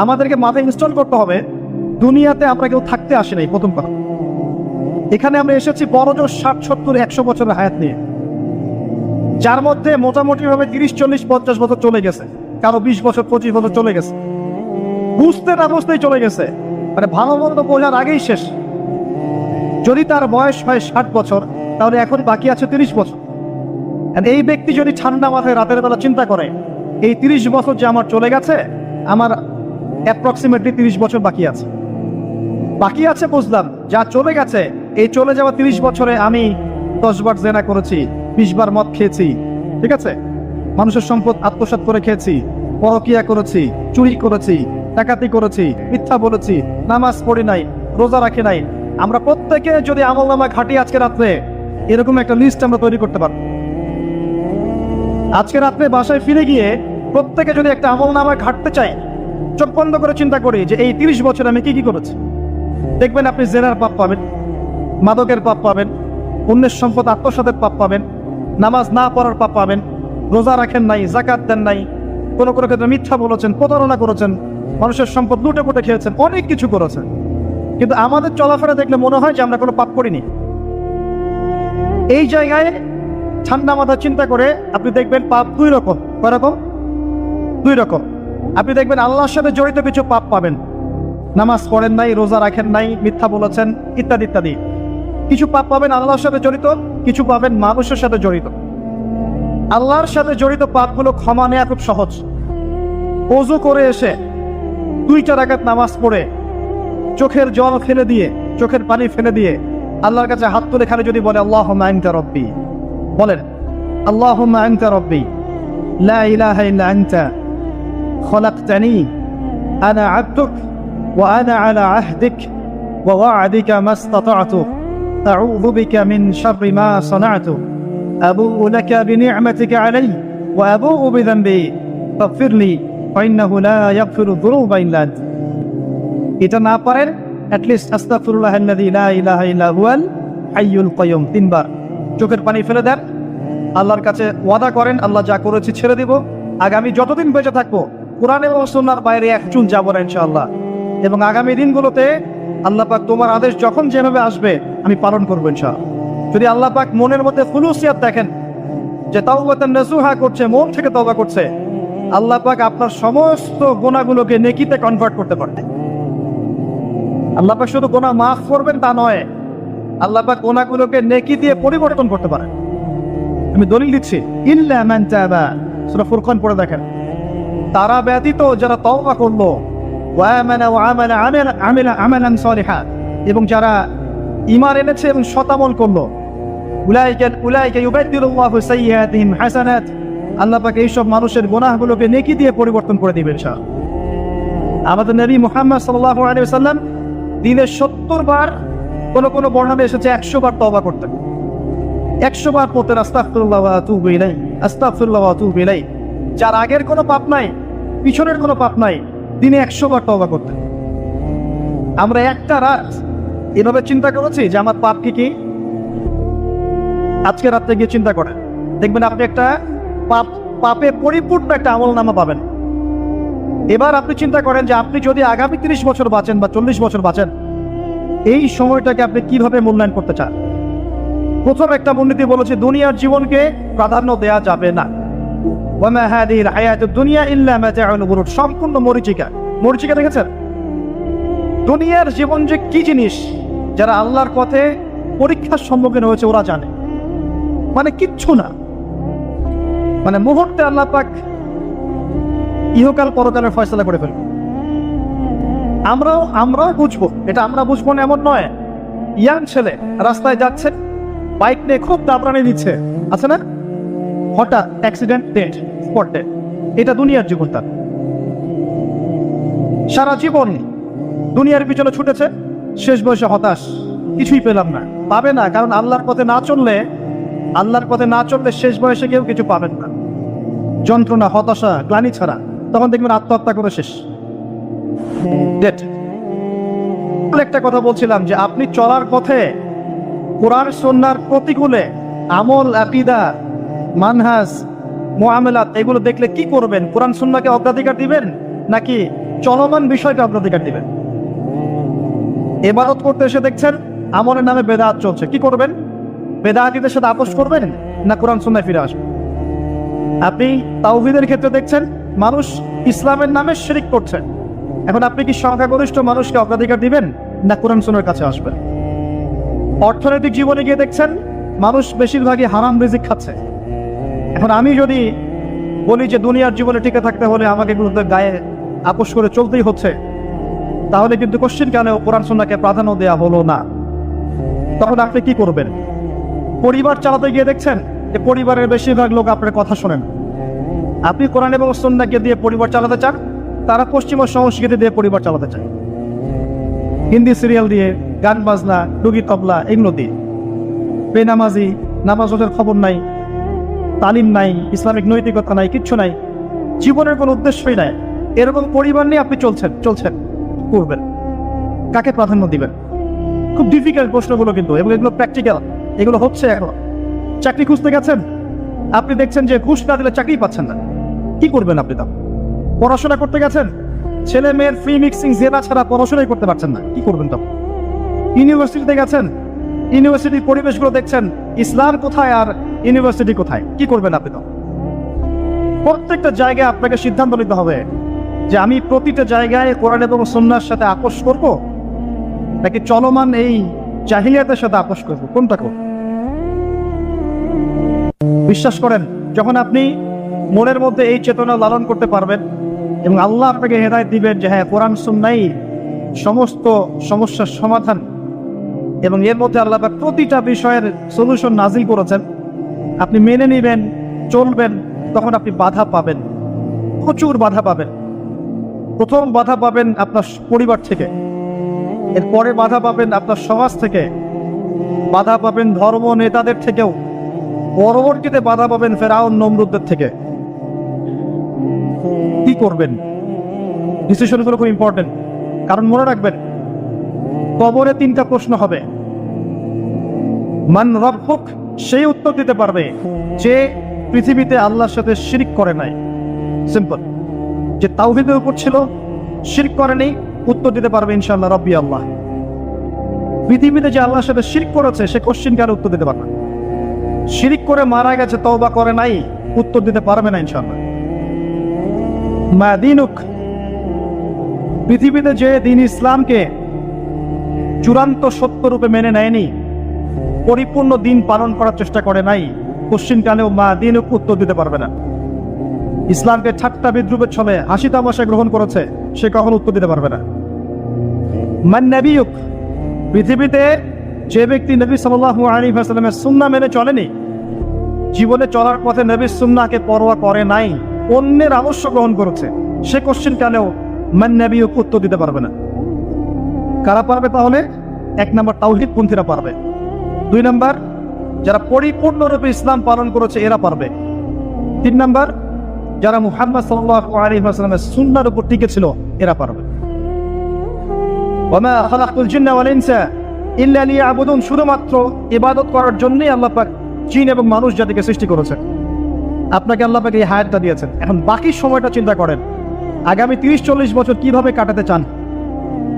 আমাদেরকে মাথায় ইনস্টল করতে হবে, দুনিয়াতে আমরা কেউ থাকতে আসি নাই। প্রথম কথা, এখানে আমরা এসেছি বড় জোর 60, 70, 100 বছরের হায়াত নিয়ে, যার মধ্যে মোটামুটি ভাবে 30, 40, 50 বছর চলে গেছে, কারো 20 বছর 25 বছর চলে গেছে, বুঝতে না বুঝতেই চলে গেছে, মানে ভালো মন্দ বোঝার আগেই শেষ। যদি তার বয়স হয় 60 বছর, তাহলে এখন বাকি আছে 30 বছর। এই ব্যক্তি যদি ঠান্ডা মাথায় রাতের বেলা চিন্তা করে, এই 30 বছর যে আমার চলে গেছে, আমার অ্যাপ্রক্সিমেটলি 30 বছর বাকি আছে। বাকি আছে বুঝলাম, যা চলে গেছে, এই চলে যাওয়া 30 বছরে আমি 10 বার জেনা করেছি, 20 বার মদ খেয়েছি, ঠিক আছে, মানুষের সম্পদ আত্মসাৎ করে খেয়েছি, পরকিয়া করেছি, চুরি করেছি, ডাকাতি করেছি, মিথ্যা বলেছি, নামাজ পড়ি নাই, রোজা রাখি নাই। আমরা প্রত্যেকে যদি আমলনামা ঘাটি আজকে রাত্রে, এরকম একটা লিস্ট আমরা তৈরি করতে পারবো। আজকে রাত্রে বাসায় ফিরে গিয়ে প্রত্যেকে যদি একটা আমলনামা ঘাটতে চাই, চোখ বন্ধ করে চিন্তা করি যে এই 30 বছর আমি কি কি করেছি, দেখবেন আপনি জেনার পাপ পাবেন, মাদকের পাপ পাবেন, অন্যের সম্পদ আত্মসাতের পাপ পাবেন, নামাজ না পড়ার পাপ পাবেন, রোজা রাখেন নাই, যাকাত দেন নাই, কোনো কোনো ক্ষেত্রে মিথ্যা বলেছেন, প্রতারণা করেছেন, মানুষের সম্পদ লুটে পুটে খেয়েছেন, অনেক কিছু করেছেন। কিন্তু আমাদের চলাফেরা দেখলে মনে হয় যে আমরা কোনো পাপ করিনি। এই জায়গায় ঠান্ডা মাথা চিন্তা করে আপনি দেখবেন পাপ দুই রকম। কয় রকম? দুই রকম। আপনি দেখবেন আল্লাহর সাথে জড়িত কিছু পাপ পাবেন, নামাজ পড়েন নাই, রোজা রাখেন নাই, মিথ্যা বলেছেন, ইত্যাদি ইত্যাদি। কিছু পাপ পাবেন আল্লাহর সাথে জড়িত, কিছু পাবেন মানুষের সাথে জড়িত। আল্লাহর সাথে জড়িত পাপগুলো ক্ষমা নেওয়া খুব সহজ। ওযু করে এসে 2 রাকাত নামাজ পড়ে চোখের জল ফেলে দিয়ে, চোখের পানি ফেলে দিয়ে আল্লাহর কাছে হাত তুলে খালি যদি বলে আল্লাহুম্মা আনতা রাব্বি, বলেন আল্লাহুম্মা আনতা রাব্বি লা ইলাহা ইল্লা আনতা খলাকতানি আনা আবদুক ওয়া আনা আলা আহদিক ওয়া ওয়া'দিকা মাসতাতা'তু আউযু বিকা মিন শাররি মা সানা'তু আবুউ লাকা বিনি'মাতিকা আলাইয়া ওয়া আবুউ বিযানবি ফাগফিরলি ফাইন্নাহু লা ইয়াগফিরু যুনুবা ইল্লা আনতা। এটা না পারেন, অ্যাটলিস্ট আস্তাগফিরুল্লাহাল্লাযী লা ইলাহা ইল্লা হুয়াল হাইয়ুল কাইয়ুম 3 বার চোখের পানি ফেলে দেন, আল্লাহর কাছে ওয়াদা করেন আল্লাহ যা করেছি ছেড়ে দিব, আগামী যতদিন বেঁচে থাকবো কোরআনের ও সুন্নাহর বাইরে এক চুল যাব না ইনশাআল্লাহ, এবং আগামী দিনগুলোতে আল্লাহ পাক তোমার আদেশ যখন যেভাবে আসবে আমি পালন করবো ইনশাআল্লাহ। যদি আল্লাহ পাক মনের মধ্যে খুলুসিয়াত দেখেন যে তাওবাতান নাসুহা করছে, মন থেকে তওবা করছে, আল্লাহ পাক আপনার সমস্ত গুনাহগুলোকে নেকিতে কনভার্ট করতে পারে। আল্লাহ পাক শুধু গুনাহ মাফ করবেন তা নয়, আল্লাহ পাক গুনাহগুলোকে নেকি দিয়ে পরিবর্তন করতে পারেন। আমি দলিল দিচ্ছি, ইল্লা মান তাবা, সূরা ফুরকান পড়ে দেখেন, তারা ব্যতীত যারা তওবা করলো, ওয়া আমানা ওয়া আমিলা আমালান সালিহা, এবং যারা ঈমান এনেছে এবং সৎ আমল করলো, উলাইকা ইউবাদদিলুল্লাহু সাইয়্যাতিহিম হাসানাত, আল্লাহ পাক এই সব মানুষের গুনাহগুলোকে নেকি দিয়ে পরিবর্তন করে দিবেন ইনশাআল্লাহ। আমাদের নবী মুহাম্মদ সাল্লাল্লাহু আলাইহি ওয়াসাল্লাম দিনে 70 বার, কোন বর্ণনা এসেছে 100 বার তওবা করতেন। 100 বার পড়তেন আস্তাগফিরুল্লাহ ওয়া আতুবু ইলাইহি, আস্তাগফিরুল্লাহ ওয়া আতুবু ইলাইহি। যার আগের কোনো পাপ নাই, পিছনের কোনো পাপ নাই, দিনে 100 বার তওবা করতেন। আমরা একটা রাত এভাবে চিন্তা করেছি যে আমার পাপ কি কি। আজকে রাত্রে গিয়ে চিন্তা করেন, দেখবেন আপনি একটা পাপে পরিপূর্ণ একটা আমলনামা পাবেন। এবার আপনি চিন্তা করেন যে আপনি যদি আগামী 30 বছর বাঁচেন বা 40 বছর বাঁচেন, এই সময়টাকে আপনি কিভাবে মূল্যায়ন করতে চান। প্রথম একটা মূলনীতি বলেছে, দুনিয়ার জীবনকে প্রাধান্য দেয়া যাবে না। ওয়ামা হাদিহিল হায়াতুদ দুনিয়া ইল্লা মাতাউল গুরুর, সম্পূর্ণ মরীচিকা। মরীচিকা দেখেছেন? দুনিয়ার জীবন যে কি জিনিস, যারা আল্লাহর পথে পরীক্ষার সম্মুখীন হয়েছে ওরা জানে, মানে কিচ্ছু না, মানে মুহূর্তে আল্লাহ পাক ইহকাল পরকালের ফয়সালা করে ফেলবে। আমরাও বুঝবো, এটা আমরা বুঝবো না এমন নয়। ইয়াং ছেলে রাস্তায় যাচ্ছে, বাইক নিয়ে খুব দাবরানি দিচ্ছে, আছে না, হঠাৎ অ্যাক্সিডেন্ট, ডেড, স্পট ডেড। এটা দুনিয়ার জীবন তার। সারা জীবন দুনিয়ার পিছনে ছুটেছে, শেষ বয়সে হতাশ, কিছুই পেলাম না। পাবে না, কারণ আল্লাহর পথে না চললে শেষ বয়সে কেউ কিছু পাবেন না। যন্ত্রণা, হতাশা, গ্লানি ছাড়া তখন দেখবেন আত্মহত্যা করে শেষ। একটা কথা বলছিলাম যে আপনি চলার পথে কোরআন সুন্নাহর প্রতিকূলে আমল, আকীদা, মানহাজ, মুআমালাত এগুলো দেখলে কি করবেন? কোরআন সুন্নাহকে অগ্রাধিকার দিবেন নাকি চলমান বিষয়কে অগ্রাধিকার দিবেন? ইবাদত করতে এসে দেখছেন আমলের নামে বেদাত চলছে, কি করবেন? বেদাতীদের সাথে আপোষ করবেন না কোরআন সুন্নাহয় ফিরে আসবেন? আপনি তাওহীদের ক্ষেত্রে দেখছেন মানুষ ইসলামের নামে শিরক করছে, এখন আপনি কি সংখ্যাগরিষ্ঠ মানুষকে অগ্রাধিকার দিবেন না কোরআন সুন্নাহর কাছে আসবেন? অর্থনৈতিক জীবনে গিয়ে দেখছেন মানুষ বেশিরভাগই হারাম রিজিক খাচ্ছে, এখন আমি যদি বলি যে দুনিয়ার জীবনে টিকে থাকতে হলে আমাকে এগুলোতে গায়ে আপোষ করে চলতেই হচ্ছে, তাহলে কিন্তু কোশ্চেন কেন কোরআন সুন্নাহকে প্রাধান্য দেওয়া হলো না? তখন আপনি কি করবেন? পরিবার চালাতে গিয়ে দেখছেন যে পরিবারের বেশিরভাগ লোক আপনার কথা শোনেন। আপনি কোরআন এবং সুন্নাহকে দিয়ে পরিবার চালাতে চান, তারা পশ্চিমা সংস্কৃতি দিয়ে পরিবার চালাতে চায়, হিন্দি সিরিয়াল দিয়ে, গান বাজনা, ডুগি তবলা এগুলো দিয়ে। বেনামাজি, নামাজ রোজার খবর নাই, তালিম নাই, ইসলামিক নৈতিকতা নাই, কিচ্ছু নাই, জীবনের কোনো উদ্দেশ্যই নাই। এরকম পরিবার নিয়ে আপনি চলছেন করবেন, কাকে প্রাধান্য দিবেন? খুব ডিফিকাল্ট প্রশ্নগুলো কিন্তু, এবং এগুলো প্র্যাকটিক্যাল, এগুলো হচ্ছে। এখন চাকরি খুঁজতে গেছেন, আপনি দেখছেন যে ঘুষ না দিলে চাকরি পাচ্ছেন না, কি করবেন আপনি? তা পড়াশোনা করতে গেছেন, ছেলে মেয়ের ফ্রি মিক্সিং জেনা ছাড়া পড়াশোনাই করতে পারছেন না, কি করবেন তখন? ইউনিভার্সিটিতে গেছেন, ইউনিভার্সিটির পরিবেশগুলো দেখছেন ইসলাম কোথায় আর ইউনিভার্সিটি কোথায়, কি করবেন আপনি তখন? প্রত্যেকটা জায়গায় আপনাকে সিদ্ধান্ত নিতে হবে যে আমি প্রতিটা জায়গায় কোরআন এবং সুন্নাহর সাথে আপোষ করব নাকি চলমান এই জাহিলিয়াতের সাথে আপোষ করব, কোনটা করব? বিশ্বাস করেন, যখন আপনি মনের মধ্যে এই চেতনা লালন করতে পারবেন এবং আল্লাহ আপনাকে হেদায়েত দিবেন যে হ্যাঁ কোরআন সুন্নাহই সমস্ত সমস্যার সমাধান, এবং এর মধ্যে আল্লাহ প্রতিটা বিষয়ের সলিউশন নাজিল করেছেন, আপনি মেনে নেবেন, চলবেন, তখন আপনি বাধা পাবেন, প্রচুর বাধা পাবেন। প্রথম বাধা পাবেন আপনার পরিবার থেকে, এরপরে বাধা পাবেন আপনার সমাজ থেকে, বাধা পাবেন ধর্ম নেতাদের থেকেও, পরবর্তীতে বাধা পাবেন ফেরাউন নমরুদদের থেকে। কি করবেন? ডিসিশনগুলো খুব ইম্পর্টেন্ট, কারণ মনে রাখবেন কবরে 3টা প্রশ্ন হবে। মান রব্বুক, সেই উত্তর দিতে পারবে যে পৃথিবীতে আল্লাহর সাথে শিরক করে নাই। সিম্পল, যে তাওহীদের উপর ছিল, শিরক করেনি, উত্তর দিতে পারবে ইনশাআল্লাহ রব্বি আল্লাহ। পৃথিবীতে যে আল্লাহর সাথে শিরক করেছে সে কোশ্চেন কেন উত্তর দিতে পারবে না। শিরক করে মারা গেছে, তওবা করে নাই, উত্তর দিতে পারবে না ইনশাআল্লাহ। মা দীনুক, পৃথিবীতে যে দিন ইসলামকে চূড়ান্ত সত্য রূপে মেনে নেয়নি, পরিপূর্ণ দিন পালন করার চেষ্টা করে নাই, কোশ্চিন কালেও মা দীনুক উত্তর দিতে পারবে না। ইসলামকে ঠাট্টা বিদ্রুপের ছলে হাসি তামাশায় গ্রহণ করেছে, সে কখনো উত্তর দিতে পারবে না। মান নবিয়ুক, পৃথিবীতে যে ব্যক্তি নবী সাল্লাল্লাহু আলাইহি ওয়াসাল্লামের সুন্নাহ মেনে চলেনি, জীবনে চলার পথে নবীর সুন্নাহকে পরোয়া করে নাই, অন্যের আদর্শ গ্রহণ করেছে, সে কোশ্চিন কালেও মান নবিয়ুক উত্তর দিতে পারবে না। কারা পারবে তাহলে? 1 নম্বর তাওহীদ পন্থীরা পারবে, 2 নম্বর যারা পরিপূর্ণরূপে ইসলাম পালন করেছে এরা পারবে, 3 নম্বর যারা মুহাম্মদ সাল্লাল্লাহু আলাইহি ওয়াসাল্লামের সুন্নাহর উপর টিকে ছিল এরা পারবে। ওয়া মা খালাকতুল জিন্না ওয়াল ইনসা ইল্লা লিয়াবুদুন, শুধুমাত্র ইবাদত করার জন্যই আল্লাহ পাক জিন এবং মানুষ জাতিকে সৃষ্টি করেছেন। আপনাকে আল্লাহ পাক এই হায়াতটা দিয়েছেন, এখন বাকি সময়টা চিন্তা করেন আগামী 30-40 বছর কিভাবে কাটাতে চান।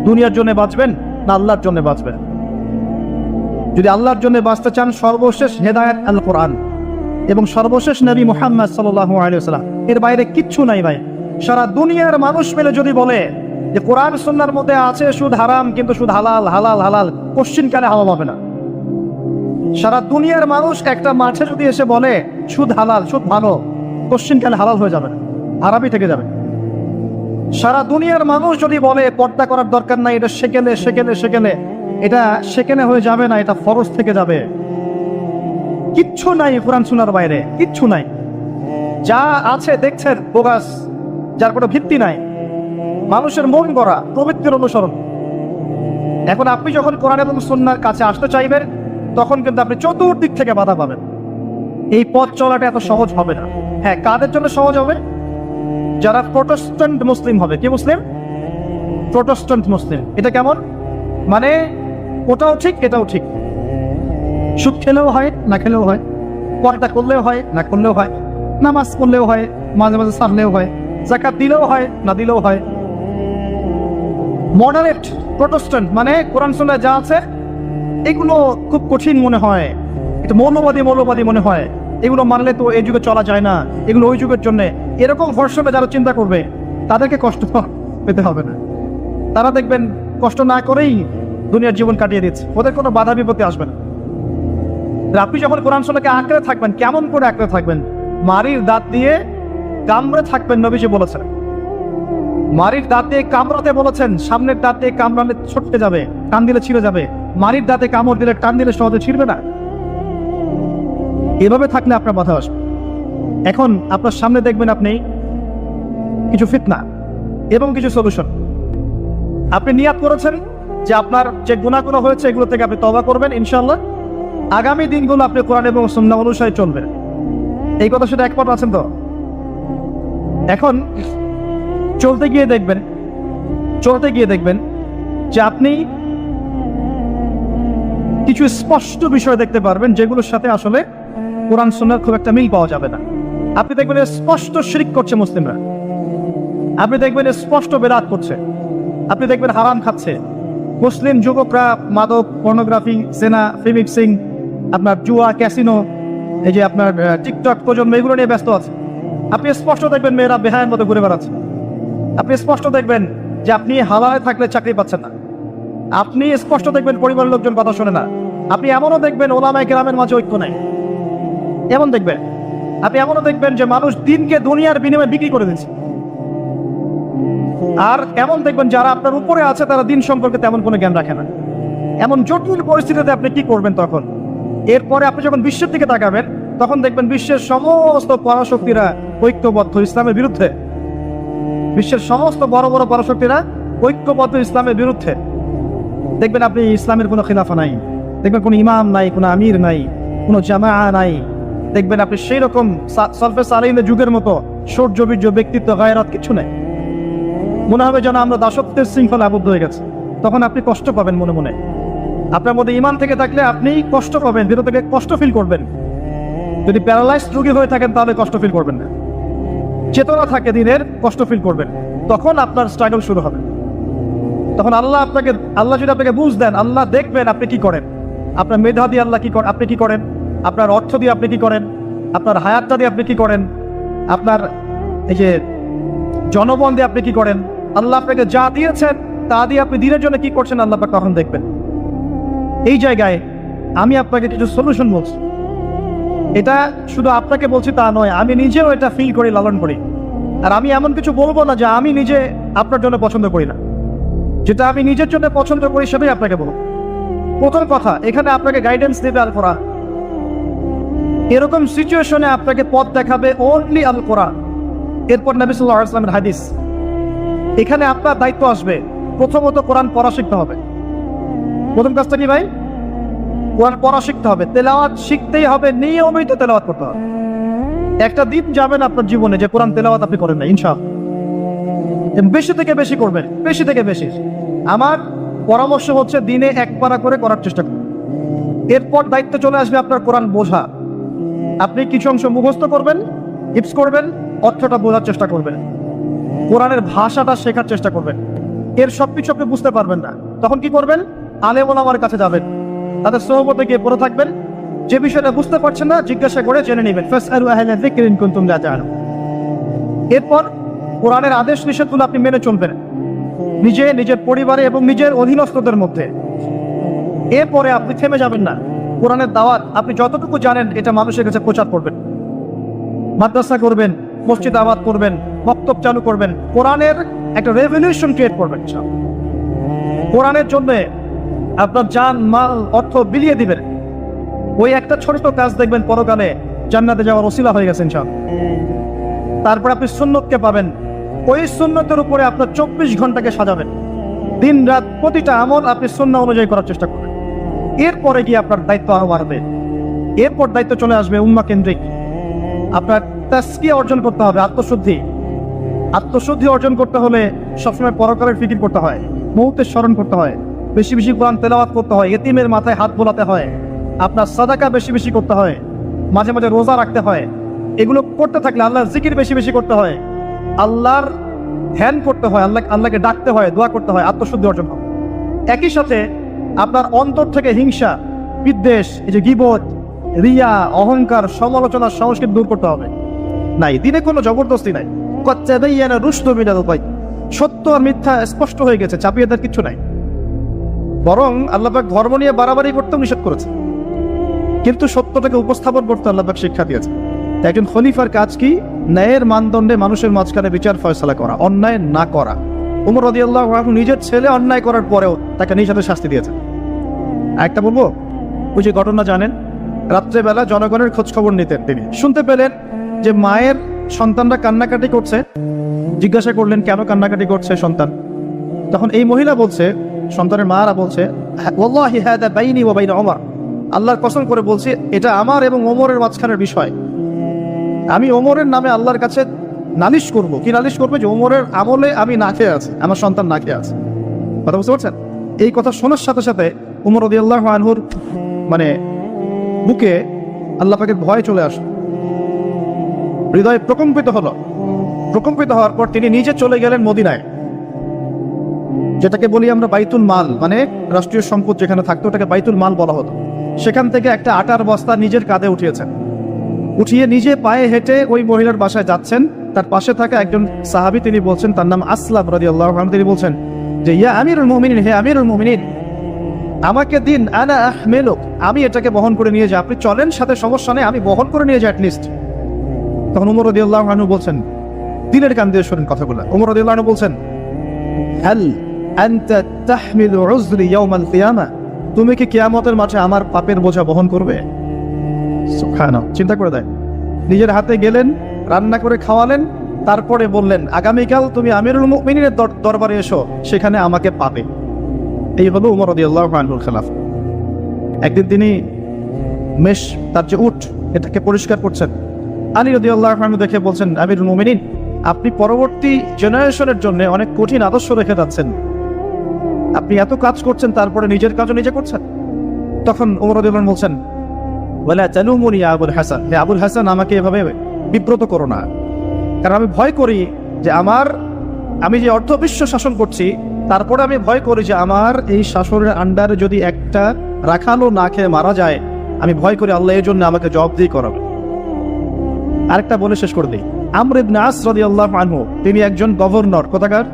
দুনিয়ার জন্য বাঁচবেন না আল্লাহর জন্য বাঁচবেন? যদি আল্লাহর জন্য বাঁচতে চান, সর্বশেষ হেদায়েত আল কোরআন এবং সর্বশেষ নবী মুহাম্মদ সাল্লাল্লাহু আলাইহি ওয়াসাল্লাম, এর বাইরে কিচ্ছু নাই ভাই। সারা দুনিয়ার মানুষ মিলে যদি বলে যে কোরআন সুন্নাহর মধ্যে আছে সুদ হারাম, কিন্তু সুদ হালাল, হালাল হালাল, কোশ্চিন কালে হালাল হবে না। সারা দুনিয়ার মানুষ একটা মাঠে যদি এসে বলে সুদ হালাল, সুদ ভালো, কোশ্চিন কালে হালাল হয়ে যাবে না, হারামই থেকে যাবে। সারা দুনিয়ার মানুষ যদি বলে পর্দা করার দরকার নাই, এটা সেকেলে সেকেলে সেকেলে, এটা সেকেলে হয়ে যাবে না, এটা ফরজ থেকে যাবে। কিচ্ছু নাই কোরআন সুন্নাহর বাইরে, কিচ্ছু নাই। যা আছে দেখছেন বোগাস, যার কোনো ভিত্তি নাই, মানুষের মন গড়া প্রবৃত্তির অনুসরণ। এখন আপনি যখন কোরআন এবং সুন্নাহর কাছে আসতে চাইবেন, তখন কিন্তু আপনি চতুর্দিক থেকে বাধা পাবেন। এই পথ চলাটা এত সহজ হবে না। হ্যাঁ, কাদের জন্য সহজ হবে? যারা প্রোটেস্ট্যান্ট মুসলিম হবে। কি মুসলিম? প্রোটেস্ট্যান্ট মুসলিম। এটা কেমন? মানে ওটাও ঠিক এটাও ঠিক, সুদ খেলেও হয় না খেলেও হয়, পর্দা করলেও হয় না করলেও হয়, নামাজ পড়লেও হয়, মাঝে মাঝে সারলেও হয়, যাকাত দিলেও হয় না দিলেও হয়। মডারেট প্রোটেস্ট্যান্ট মানে কোরআন সুন্নাহয় যা আছে এগুলো খুব কঠিন মনে হয়, একটু মৌলবাদী মনে হয়, এগুলো মানলে তো এই যুগে চলা যায় না, এগুলো ওই যুগের জন্য। এরকম ভরসবে যারা চিন্তা করবে তাদেরকে কষ্ট পেতে হবে না। তারা দেখবেন কষ্ট না করেই দুনিয়ার জীবন কাটিয়ে দিচ্ছে, ওদের কোনো বাধা বিপত্তি আসবে না। আপনি যখন কোরআন সুন্নাহকে আঁকড়ে থাকবেন, কেমন করে আঁকড়ে থাকবেন? মারির দাঁত দিয়ে কামড়ে থাকবেন, নবীজি বলেছেন। মারির দাঁত দিয়ে কামড়াতে বলেছেন, সামনের দাঁত দিয়ে কামড়ালে ছটকে যাবে, টান দিলে ছিঁড়ে যাবে। মারির দাঁতে কামড় দিলে টান দিলে সহজে ছিঁড়বে না। এভাবে থাকলে আপনার বাধা আসবে। এখন আপনার সামনে দেখবেন আপনি কিছু ফিতনা এবং কিছু সলিউশন। আপনি নিয়াত করেছেন যে আপনার যে গুনাহগুলো হয়েছে এগুলো থেকে আপনি তওবা করবেন ইনশাআল্লাহ। আগামী দিনগুলো আপনি কোরআন এবং সুন্নাহ অনুসারে চলবেন। এই কথা শুধু একমত আছেন তো? এখন চলতে গিয়ে দেখবেন যে আপনি কিছু স্পষ্ট বিষয় দেখতে পারবেন যেগুলোর সাথে আসলে কোরআন সুন্নাহর খুব একটা মিল পাওয়া যাবে না। আপনি দেখবেন স্পষ্ট শিরক করছে মুসলিমরা, আপনি দেখবেন স্পষ্ট বেদাত করছে, আপনি দেখবেন হারাম খাচ্ছে। মুসলিম যুবকরা মাদক, পর্নোগ্রাফি, জেনা, ফিমিক্সিং, আপনার জুয়া, ক্যাসিনো, এই যে আপনার টিকটক প্রজন্ম, এগুলো নিয়ে ব্যস্ত আছে। আপনি স্পষ্ট দেখবেন মেয়েরা বেহায়ের মতো ঘুরে বেড়াচ্ছে। আপনি স্পষ্ট দেখবেন যে আপনি হালালে থাকলে চাকরি পাচ্ছেন না। আপনি স্পষ্ট দেখবেন পরিবারের লোকজন কথা শোনে না। আপনি এমনও দেখবেন ওলামায়ে কেরামের মাঝে ঐক্য নাই, এমন দেখবেন। আপনি এমনও দেখবেন যে মানুষ দিনকে দুনিয়ার বিনিময়ে বিক্রি করে দিচ্ছে। আর এমন দেখবেন যারা আপনার উপরে আছে তারা দিন সম্পর্কে তেমন কোনো জ্ঞান রাখে না। এমন জটিল পরিস্থিতিতে আপনি কি করবেন তখন? এরপরে আপনি যখন বিশ্বের দিকে তাকাবেন তখন দেখবেন বিশ্বের সমস্ত পরাশক্তিরা ঐক্যবদ্ধ ইসলামের বিরুদ্ধে। বিশ্বের সমস্ত বড় বড় পরাশক্তিরা ঐক্যবদ্ধ ইসলামের বিরুদ্ধে। দেখবেন আপনি ইসলামের কোনো খিলাফা নাই, দেখবেন কোনো ইমাম নাই, কোনো আমির নাই, কোনো জামাআ নাই। দেখবেন আপনি সেই রকম সালফে সালেহিনের যুগের মতো শৌর্য ব্যক্তিত্ব, গায়রাত কিছু নেই। মনে হবে যেন আমরা দাসত্বের শৃঙ্খলা আবদ্ধ হয়ে গেছে। তখন আপনি কষ্ট পাবেন মনে মনে। আপনার মধ্যে ইমান থেকে থাকলে আপনি কষ্ট পাবেন, ভিতর থেকে কষ্ট ফিল করবেন। যদি প্যারালাইজড রোগী হয়ে থাকেন তাহলে কষ্ট ফিল করবেন না। চেতনা থাকে দিনের, কষ্ট ফিল করবেন। তখন আপনার স্ট্রাগল শুরু হবে। তখন আল্লাহ যদি আপনাকে বুঝ দেন, আল্লাহ দেখবেন আপনি কি করেন। আপনার মেধা দিয়ে আল্লাহ কি করেন, আপনি কি করেন, আপনার অর্থ দিয়ে আপনি কি করেন, আপনার হায়াতটা দিয়ে আপনি কি করেন, আপনার এই যে জনবল দিয়ে আপনি কি করেন, আল্লাহ আপনাকে যা দিয়েছেন তা দিয়ে আপনি দিনের জন্য কি করছেন, আল্লাহ পাক তখন দেখবেন। এই জায়গায় আমি আপনাকে কিছু সলিউশন বলছি। এটা শুধু আপনাকে বলছি তা নয়, আমি নিজেও এটা ফিল করি, লালন করি। আর আমি এমন কিছু বলবো না যা আমি নিজে আপনার জন্য পছন্দ করি না। যেটা আমি নিজের জন্য পছন্দ করি সেটাই আপনাকে বলবো। প্রথম কথা, এখানে আপনাকে গাইডেন্স দেবে আল কোরআন। এরকম সিচুয়েশনে আপনাকে পথ দেখাবে অনলি আল কোরআন, এরপর নবী সাল্লাল্লাহু আলাইহি ওয়াসাল্লামের হাদিস। এখানে আপনার দায়িত্ব আসবে প্রথমত কোরআন পড়া শিখতে হবে। প্রথম কাজটা কি ভাই? কোরআন পড়া শিখতে হবে, তেলাওয়াত শিখতেই হবে, নিয়মিত তেলাওয়াত করতে হবে। একটা দিন যাবেন আপনার জীবনে যে কোরআন তেলাওয়াত আপনি করেন না, ইনশাআল্লাহ। বেশি থেকে বেশি করবেন, বেশি থেকে বেশি। আমার পরামর্শ হচ্ছে দিনে এক পারা করে করার চেষ্টা করুন। এরপর দায়িত্ব চলে আসবে আপনার কোরআন বোঝা। আপনি কিছু অংশ মুখস্থ করবেন, হিফজ করবেন, অর্থটা বোঝার চেষ্টা করবেন, কোরআনের ভাষাটা শেখার চেষ্টা করবেন। এর সবকিছু আপনি বুঝতে পারবেন না, তখন কি করবেন? আলেম ওলামার কাছে যাবেন, তাদের সোহবতে গিয়ে পড়ে থাকবেন। যে বিষয়টা বুঝতে পারছেন না জিজ্ঞাসা করে জেনে নেবেন। ফাসআলু আহলা যিকরি ইন কুনতুম লা তা'লামুন। এরপর কোরআনের আদেশ নিষেধগুলো আপনি মেনে চলবেন নিজের পরিবারে এবং নিজের অধীনস্থদের মধ্যে। এরপরে আপনি থেমে যাবেন না। কোরআনের দাওয়াত আপনি যতটুকু জানেন এটা মানুষের কাছে প্রচার করবেন, মাদ্রাসা করবেন, মসজিদ আবাদ করবেন, বক্তব্য চালু করবেন, কোরআনের একটা রেভলিউশন ক্রিয়েট করবেন। কোরআনের জন্য আপনার জান, মাল, অর্থ বিলিয়ে দিবেন। ওই একটা ছোট কাজ দেখবেন পরকালে জান্নাতে যাওয়ার ওসিলা হয়ে গেছে ইনশাআল্লাহ। তারপর আপনি সুন্নতকে পাবেন, ওই সুন্নতের উপরে আপনার 24 ঘন্টাকে সাজাবেন, দিন রাত প্রতিটা আমল আপনি সুন্নাহ অনুযায়ী করার চেষ্টা করবেন। এরপরে গিয়ে আপনার দায়িত্ব আরো বাড়বে। এরপর দায়িত্ব চলে আসবে উম্মাহ কেন্দ্রিক। আপনার তাসকিয়া অর্জন করতে হবে, আত্মশুদ্ধি অর্জন করতে হলে সবসময় পরকালের ফিকির করতে হয়, মৌতের স্মরণ করতে হয়, বেশি বেশি কোরআন তেলাওয়াত করতে হয়, এতিমের মাথায় হাত বোলাতে হয়, আপনার সাদাকা বেশি বেশি করতে হয়, মাঝে মাঝে রোজা রাখতে হয়। এগুলো করতে থাকলে আল্লাহর জিকির বেশি বেশি করতে হয়, আল্লাহর ধ্যান করতে হয়, আল্লাহকে ডাকতে হয়, দোয়া করতে হয়, আত্মশুদ্ধি অর্জন হবে। একই সাথে আপনার অন্তর থেকে হিংসা, বিদ্বেষ, এই যে গীবত, রিয়া, অহংকার, সমালোচনার সংস্কৃতি দূর করতে হবে। নাই, দিনে কোনো জবরদস্তি নাই। সত্য আর মিথ্যা স্পষ্ট হয়ে গেছে, চাপিয়ে দেওয়ার কিছু নাই। বরং আল্লাহ পাক ধর্ম নিয়ে বাড়াবাড়ি করতেও নিষেধ করেছে, কিন্তু সত্যটাকে উপস্থাপন করতে আল্লাহ পাক শিক্ষা দিয়েছে। একজন খলিফার কাজ কি? ন্যায়ের মানদণ্ডে মানুষের মাঝখানে বিচার ফয়সালা করা, অন্যায় না করা। ওমর রাদিয়াল্লাহু আনহু নিজের ছেলে অন্যায় করার পরেও তাকে নিষেধে শাস্তি দিয়েছেন। আরেকটা বলবো, ওই যে ঘটনা জানেন, রাত্রেবেলা জনগণের খোঁজ খবর নিতেন তিনি। শুনতে পেলেন যে মায়ের সন্তানরা কান্নাকাটি করছে। জিজ্ঞাসা করলেন কেন কান্নাকাটি করছে সন্তান। তখন এই মহিলা বলছে, সন্তানের মারা বলছে, ওয়াল্লাহি হাদা বাইনি ওয়া বাইনা ওমর, আল্লাহর কসম করে বলছি এটা আমার এবং ওমরের মাঝখানের বিষয়। আমি ওমরের নামে আল্লাহর কাছে নালিশ করব। কি নালিশ করবে? যে ওমরের আমলে আমি না খেয়ে আছি, আমার সন্তান না খেয়ে আছে। কথা বুঝতে পারছেন? এই কথা শোনার সাথে সাথে ওমর রাদিয়াল্লাহু আনহুর বুকে আল্লাহ পাকের ভয় চলে আসে, হৃদয় প্রকম্পিত হলো। প্রকম্পিত হওয়ার পর তিনি নিজে চলে গেলেন মদিনায়, যেটাকে বলি আমরা বাইতুল মাল, মানে রাষ্ট্রীয় সম্পদ যেখানে থাকতো ওটাকে বাইতুল মাল বলা হতো। সেখান থেকে একটা আটার বস্তা নিজের কাঁধে উঠিয়েছেন, উঠিয়ে নিজে পায়ে হেঁটে ওই মহিলার বাসায় যাচ্ছেন। তার পাশে থাকা একজন সাহাবী, তিনি বলছেন, তার নাম আসলাম রাদিয়াল্লাহু আনহু, তিনি বলছেন যে ইয়া আমিরুল মুমিনিন, হে আমিরুল মুমিনিন, আমাকে দিন, আনা আহমেলুক, আমি এটাকে বহন করে নিয়ে যাই। আপনি চলেন সাথে, সমস্যা নেই, আমি বহন করে নিয়ে যাই অ্যাটলিস্ট। তখন ওমর রাদিয়াল্লাহু আনহু বলছেন, দিলের কান দিয়ে শোনেন কথাগুলো। ওমর রাদিয়াল্লাহু আনহু বলছেন, হাল আনতা তাহমিলু উযরি ইয়াউমাল কিয়ামা, তুমি কি কিয়ামতের মাঠে আমার পাপের বোঝা বহন করবে? সুবহানাল্লাহ, চিন্তা করে দেয়। নিজের হাতে গেলেন, রান্না করে খাওয়ালেন, তারপরে বললেন আগামীকাল তুমি আমিরুল মুমিনিনের দরবারে এসো, সেখানে আমাকে পাবে। এই হলো ওমর রাদিয়াল্লাহু আনহুর খেলাফত। একদিন তিনি মেষ, তার যে উট, এটাকে পরিষ্কার করছেন। আলী রাদিয়াল্লাহু আনহু দেখে বলছেন, আমিরুল মুমিনিন, আপনি পরবর্তী জেনারেশনের জন্য অনেক কঠিন আদর্শ রেখে যাচ্ছেন। আপনি এত কাজ করছেন, তারপরে নিজের কাজও নিজে করছেন। তখন ওমর রাদিয়াল্লাহু আনহু বলছেন, ওয়ালা তালুমুনি ইয়া আবুল হাসান, হে আবুল হাসান, আমাকে এভাবে বিব্রত করো না, কারণ আমি ভয় করি যে আমি যে অর্ধবিশ্ব শাসন করছি, তারপরে আমি ভয় করি যে আমার এই শাসনের আন্ডারে যদি একটা রাখালও না খেয়ে মারা যায়, আমি ভয় করি আল্লাহ এই জন্য আমাকে জবাবদিহি করাবে। আরেকটা বলে শেষ করে দিই, আমর ইবনে আস রাদিয়াল্লাহু আনহু, তিনি একজন গভর্নর, কোথাকার?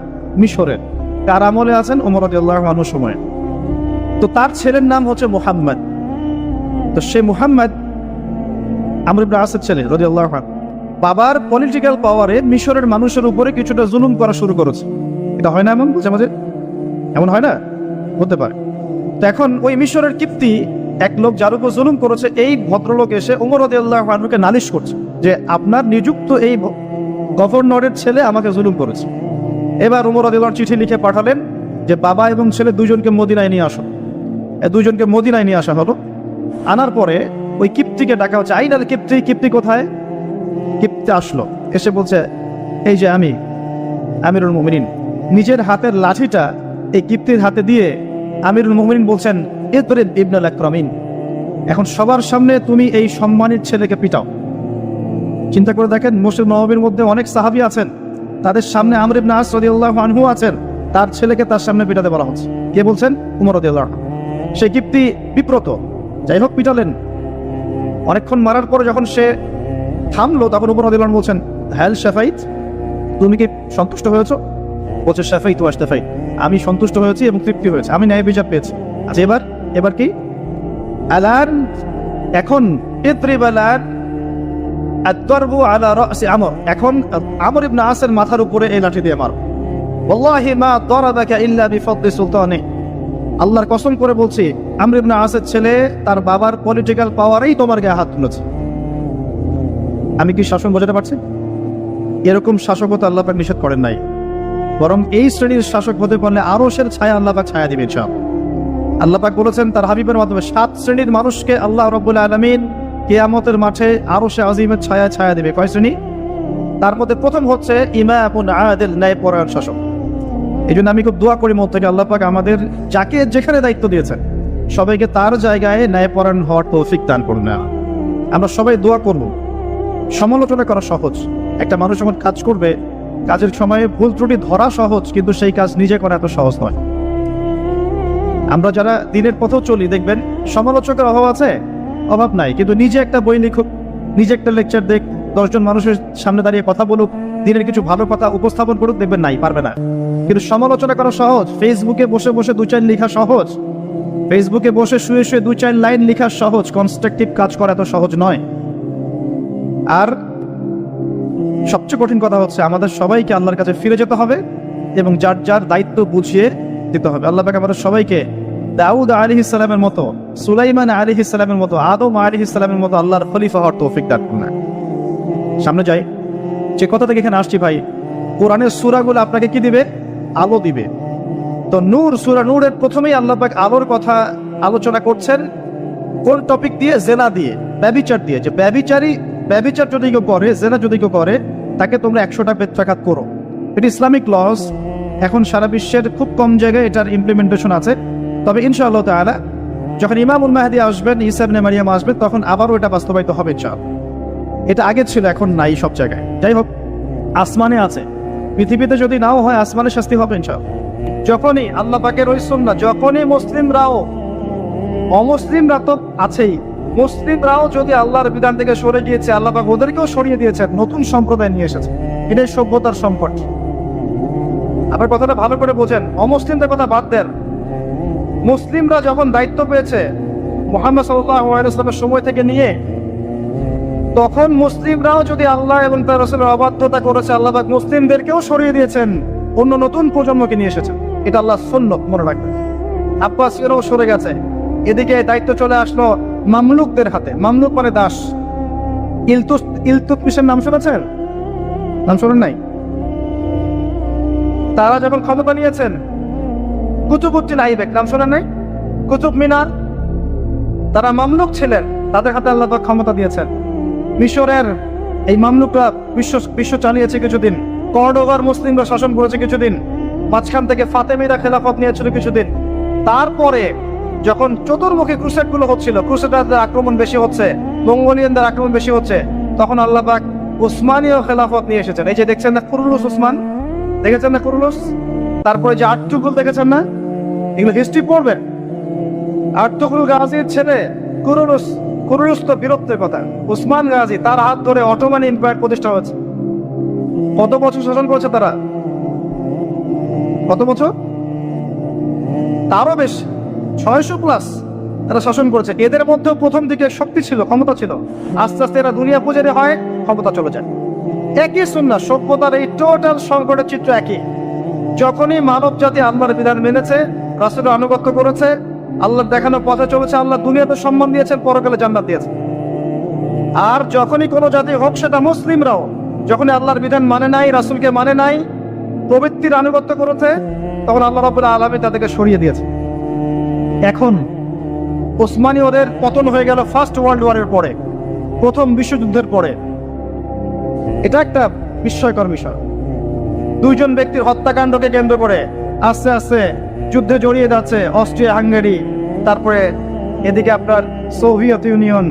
মিশরের। কার আমলে আছেন? ওমর রাদিয়াল্লাহু আনহুর সময়। তো তার ছেলের নাম হচ্ছে মুহাম্মদ। তো সে মুহাম্মদ আমর ইবনে আসের ছেলে রাদিয়াল্লাহু আনহু, বাবার পলিটিক্যাল পাওয়ারে মিশরের মানুষের উপরে কিছুটা জুলুম করা শুরু করেছে। এটা হয় না এমন? মাঝে মাঝে এমন হয় না? হতে পারে। তো এখন ওই মিশরের কিপ্তি এক লোক যার উপর জুলুম করেছে, এই ভদ্রলোক এসে ওমর রাদিয়াল্লাহু আনহুকে নালিশ করছে যে আপনার নিযুক্ত এই গভর্নরের ছেলে আমাকে জুলুম করেছে। এবার ওমর রাদিয়াল্লাহু আনহু চিঠি লিখে পাঠালেন যে বাবা এবং ছেলে দুজনকে মদিনায় নিয়ে আসো। দুজনকে মদিনায় নিয়ে আসা হলো। আনার পরে ওই কিপ্তিকে ডাকা হচ্ছে, আইনাল কিপ্তি, কিপ্তি কোথায়? কিপ্তি আসলো, এসে বলছে, এই যে আমি আমিরুল মুমিনিন। নিজের হাতের লাঠিটা এই কিপ্তির হাতে দিয়ে আমিরুল মুমিনিন বলছেন, ইদরিব ইবনুল আকরামিন, এখন সবার সামনে তুমি এই সম্মানিত ছেলেকে পিটাও। চিন্তা করে দেখেন, মসজিদ নববীর মধ্যে অনেক সাহাবী আছেন, তাদের সামনে আমর ইবনে আস রাদিয়াল্লাহু আনহু আছেন, তার ছেলেকে তার সামনে পিটাতে বলা হচ্ছে। কে বলছেন? ওমর রাদিয়াল্লাহু আনহু। সেই কিপ্তি বিব্রত, যাই হোক পিটালেন। অনেকক্ষণ মারার পরে যখন সে থামলো, তখন ওমর রাদিয়াল্লাহু আনহু বলছেন, হ্যাল শাফাইত, তুমি কি সন্তুষ্ট হয়েছো? বলছে, শাফাইত ওয়া আশতাফাইত, আমি সন্তুষ্ট হয়েছি এবং তৃপ্তি হয়েছে, আমি ন্যায় বিচার পেয়েছি। আচ্ছা, এবার কি? আলান, এখন ইদরিব আলান আদ-দারবু আলা রাসি আমর, এখন আমর ইবনে আসের মাথার উপরে এই লাঠি দিয়ে মারো। ওয়াল্লাহি মা দারাবাকা ইল্লা বিফদলি সুলতানি, আল্লাহর কসম করে বলছি, আমর ইবনে আসের ছেলে তার বাবার পলিটিক্যাল পাওয়ারেই তোমার গায়ে হাত তুলেছে। আমি কি শাসন বোঝাতে পারছি? এরকম শাসকতা আল্লাহ পাক নিষেধ করেন নাই, বরং এই শ্রেণীর শাসক হতে পারলে আরশের ছায়া আল্লাহ পাক ছায়া দিবেন সব। আল্লাহ পাক বলেছেন তার হাবিবের মাধ্যমে 7 শ্রেণীর মানুষকে আল্লাহ রাব্বুল আলামিন কিয়ামতের মাঠে আরশে আজিমের ছায়া ছায়া দিবে। কয় শ্রেণী? তার মধ্যে প্রথম হচ্ছে ইমামুন আদিল, ন্যায়পরায়ণ শাসক। এই জন্য আমি খুব দোয়া করি মন থেকে আল্লাহ পাক আমাদের যাকে যেখানে দায়িত্ব দিয়েছেন সবাইকে তার জায়গায় ন্যায়পরায়ণ হওয়ার তৌফিক দান করুন। আমরা সবাই দোয়া করব। সমালোচনা করা সহজ, একটা মানুষ যখন কাজ করবে কাজের সময়ে ভুল ত্রুটি ধরা সহজ, কিন্তু সেই কাজ নিজে করা এত সহজ নয়। আমরা যারা দিনের পথেও চলি দেখবেন সমালোচকের অভাব আছে, অভাব নাই, কিন্তু নিজে একটা বই লিখুক, নিজে একটা লেকচার দেখ, 10 জন মানুষের সামনে দাঁড়িয়ে কথা বলুক, দিনের কিছু ভালো কথা উপস্থাপন করুক, দেখবেন নাই, পারবে না। কিন্তু সমালোচনা করা সহজ, ফেসবুকে বসে বসে 2-4 লেখা সহজ, ফেসবুকে বসে শুয়ে শুয়ে 2-4 লাইন লেখা সহজ, কনস্ট্রাকটিভ কাজ করা এত সহজ নয়। আর সবচেয়ে কঠিন কথা হচ্ছে আমাদের সবাইকে আল্লাহর কাছে ফিরে যেতে হবে এবং যার যার দায়িত্ব বুঝিয়ে দিতে হবে। আল্লাহ পাক আমাদের সবাইকে দাউদ আলাইহিস সালামের মতো, সুলাইমান আলাইহিস সালামের মতো, আদম আলাইহিস সালামের মতো আল্লাহর খলিফা হওয়ার তৌফিক দান করুন। সামনে যাই, যে কথা থেকে এখানে আসছি ভাই, কোরআনের সূরাগুলো আপনাকে কি দিবে? আলো দিবে। তো নূর, সূরা নূরের প্রথমেই আল্লাহ পাক আলোর কথা আলোচনা করছেন। কোন টপিক দিয়ে? জেনা দিয়ে, ব্যভিচার দিয়ে। যে ব্যভিচার যদি কেউ করে, জেনা যদি কেউ করে, তাকে তোমরা 100টা বেত্রাঘাত করো। এটা ইসলামিক লস। এখন সারা বিশ্বের খুব কম জায়গায় এটার ইমপ্লিমেন্টেশন আছে, তবে ইনশাআল্লাহ তাআলা যখন ইমামুল মাহদী আসবেন, ঈসা ইবনে মারইয়াম আসবেন, তখন আবারও এটা বাস্তবায়িত হবে ইনশাআল্লাহ। এটা আগে ছিল, এখন নাই সব জায়গায়। যাই হোক, আসমানে আছে, পৃথিবীতে যদি নাও হয় আসমানে শাস্তি হবে ইনশাআল্লাহ। যখনই আল্লাহ পাকের ওই সুন্নাহ, যখনই মুসলিমরাও, অমুসলিমরা তো আছেই, মুসলিমরাও যদি আল্লাহর বিধান থেকে সরে গিয়েছে, আল্লাহ পাক ওদেরকেও সরিয়ে দিয়েছেন, নতুন সম্প্রদায় নিয়ে এসেছে। এটাই সভ্যতার সংকট। আপনার কথাটা ভালো করে বোঝেন, অমুসলিমদের কথা বাদ দেন। মুসলিমরা যখন দায়িত্ব পেয়েছে মুহাম্মদ সাল্লাল্লাহু আলাইহি ওয়াসাল্লামের সময় থেকে নিয়ে, তখন মুসলিমরাও যদি আল্লাহ এবং তার রাসূলের অবাধ্যতা করেছে, আল্লাহ পাক মুসলিমদেরকেও সরিয়ে দিয়েছেন, অন্য নতুন প্রজন্মকে নিয়ে এসেছেন। এটা আল্লাহর সুন্নাত, মনে রাখবেন। আব্বাসীয়রাও সরে গেছে, এদিকে দায়িত্ব চলে আসলো মামলুকদের হাতে। মামলুক মানে দাস। ইলতুৎমিশের নাম শুনেছেন? নাম শোনেন নাই? তারা যখন ক্ষমতা নিয়েছেন, কুতুবউদ্দিন আইবেক নাম শোনেন নাই? কুতুব মিনার, তারা মামলুক ছিলেন, তাদের হাতে আল্লাহ পাক ক্ষমতা দিয়েছেন। মিশরের এই মামলুকরা বিশ্ব চালিয়েছে কিছুদিন, কর্ডোভার মুসলিমরা শাসন করেছে কিছুদিন, মাঝখান থেকে ফাতেমিরা খেলাফত নিয়েছিল কিছুদিন। তারপরে যখন চতুর্মুখী ক্রুসেডগুলো হচ্ছিল, ক্রুসেডারদের আক্রমণ বেশি হচ্ছে, মঙ্গোলিয়ানদের আক্রমণ বেশি হচ্ছে, তখন আল্লাহ পাক উসমানীয় খেলাফত নিয়ে এসেছেন। এই যে দেখছেন না কুরুলুস উসমান, দেখেছেন না কুরুলুস? তারপরে যে আর্তুগুল দেখেছেন না? এগুলো হিস্ট্রি পড়বেন। আর্তুগুল গাজীর ছেলে কুরুলুস, কুরুলুস তো বীরত্বের কথা। উসমান গাজী, তার হাত ধরে অটোমান এম্পায়ার প্রতিষ্ঠা হয়েছে। কত বছর শাসন করেছে তারা? কত বছর? তারও বেশ, 600+ তারা শাসন করেছে। এদের মধ্যেও প্রথম দিকে শক্তি ছিল, ক্ষমতা ছিল, আস্তে আস্তে এরা দুনিয়া পূজারি হয়, ক্ষমতা চলে যায়। একই সুন্নাহ, সভ্যতার এই টোটাল সংকটের চিত্র একই। যখনই মানব জাতি আল্লাহর বিধান মেনেছে, রাসূলের আনুগত্য করেছে, আল্লাহর দেখানো পথে চলেছে, আল্লাহ দুনিয়াতে সম্মান দিয়েছেন, পরকালে জান্নাত দিয়েছেন। আর যখনই কোনো জাতি হোক, সেটা মুসলিমরাও, যখনই আল্লাহর বিধান মানে নাই, রাসূলকে মানে নাই, প্রবৃত্তির আনুগত্য করেছে, তখন আল্লাহ রাব্বুল আলামিন তাদেরকে সরিয়ে দিয়েছে। এখন ওসমানীয়দের পতন হয়ে গেল ফার্স্ট ওয়ার্ল্ড ওয়ারের পরে, প্রথম বিশ্বযুদ্ধের পরে। এটা একটা বিস্ময়কর বিষয়। 2 জন ব্যক্তির হত্যাকাণ্ডকে কেন্দ্র করে আস্তে আস্তে যুদ্ধে জড়িয়ে যাচ্ছে অস্ট্রিয়া, হাঙ্গেরি, তারপরে এদিকে আপনার সোভিয়েত ইউনিয়ন,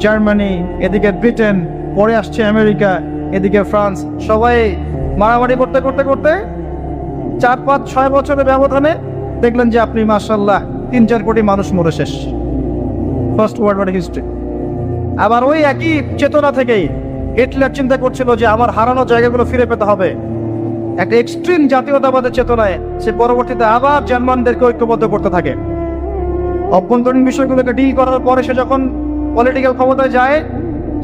জার্মানি, এদিকে ব্রিটেন, পরে আসছে আমেরিকা, এদিকে ফ্রান্স। সবাই মারামারি করতে করতে করতে 4-5-6 বছরের ব্যবধানে দেখলেন যে আপনি মাশাআল্লাহ 3-4 কোটি মানুষ মরে শেষ। First world war history. আবার ওই একই চেতনা থেকেই হিটলার চিন্তা করছিল যে আমার হারানো জায়গাগুলো ফিরে পেতে হবে। একটা এক্সট্রিম জাতীয়তাবাদের চেতনায় সে পরবর্তীতে আবার জার্মানদেরকে ঐক্যবদ্ধ করতে থাকে। অভ্যন্তরীণ বিষয়গুলোকে ডিল করার পরে সে যখন পলিটিক্যাল ক্ষমতায় যায়,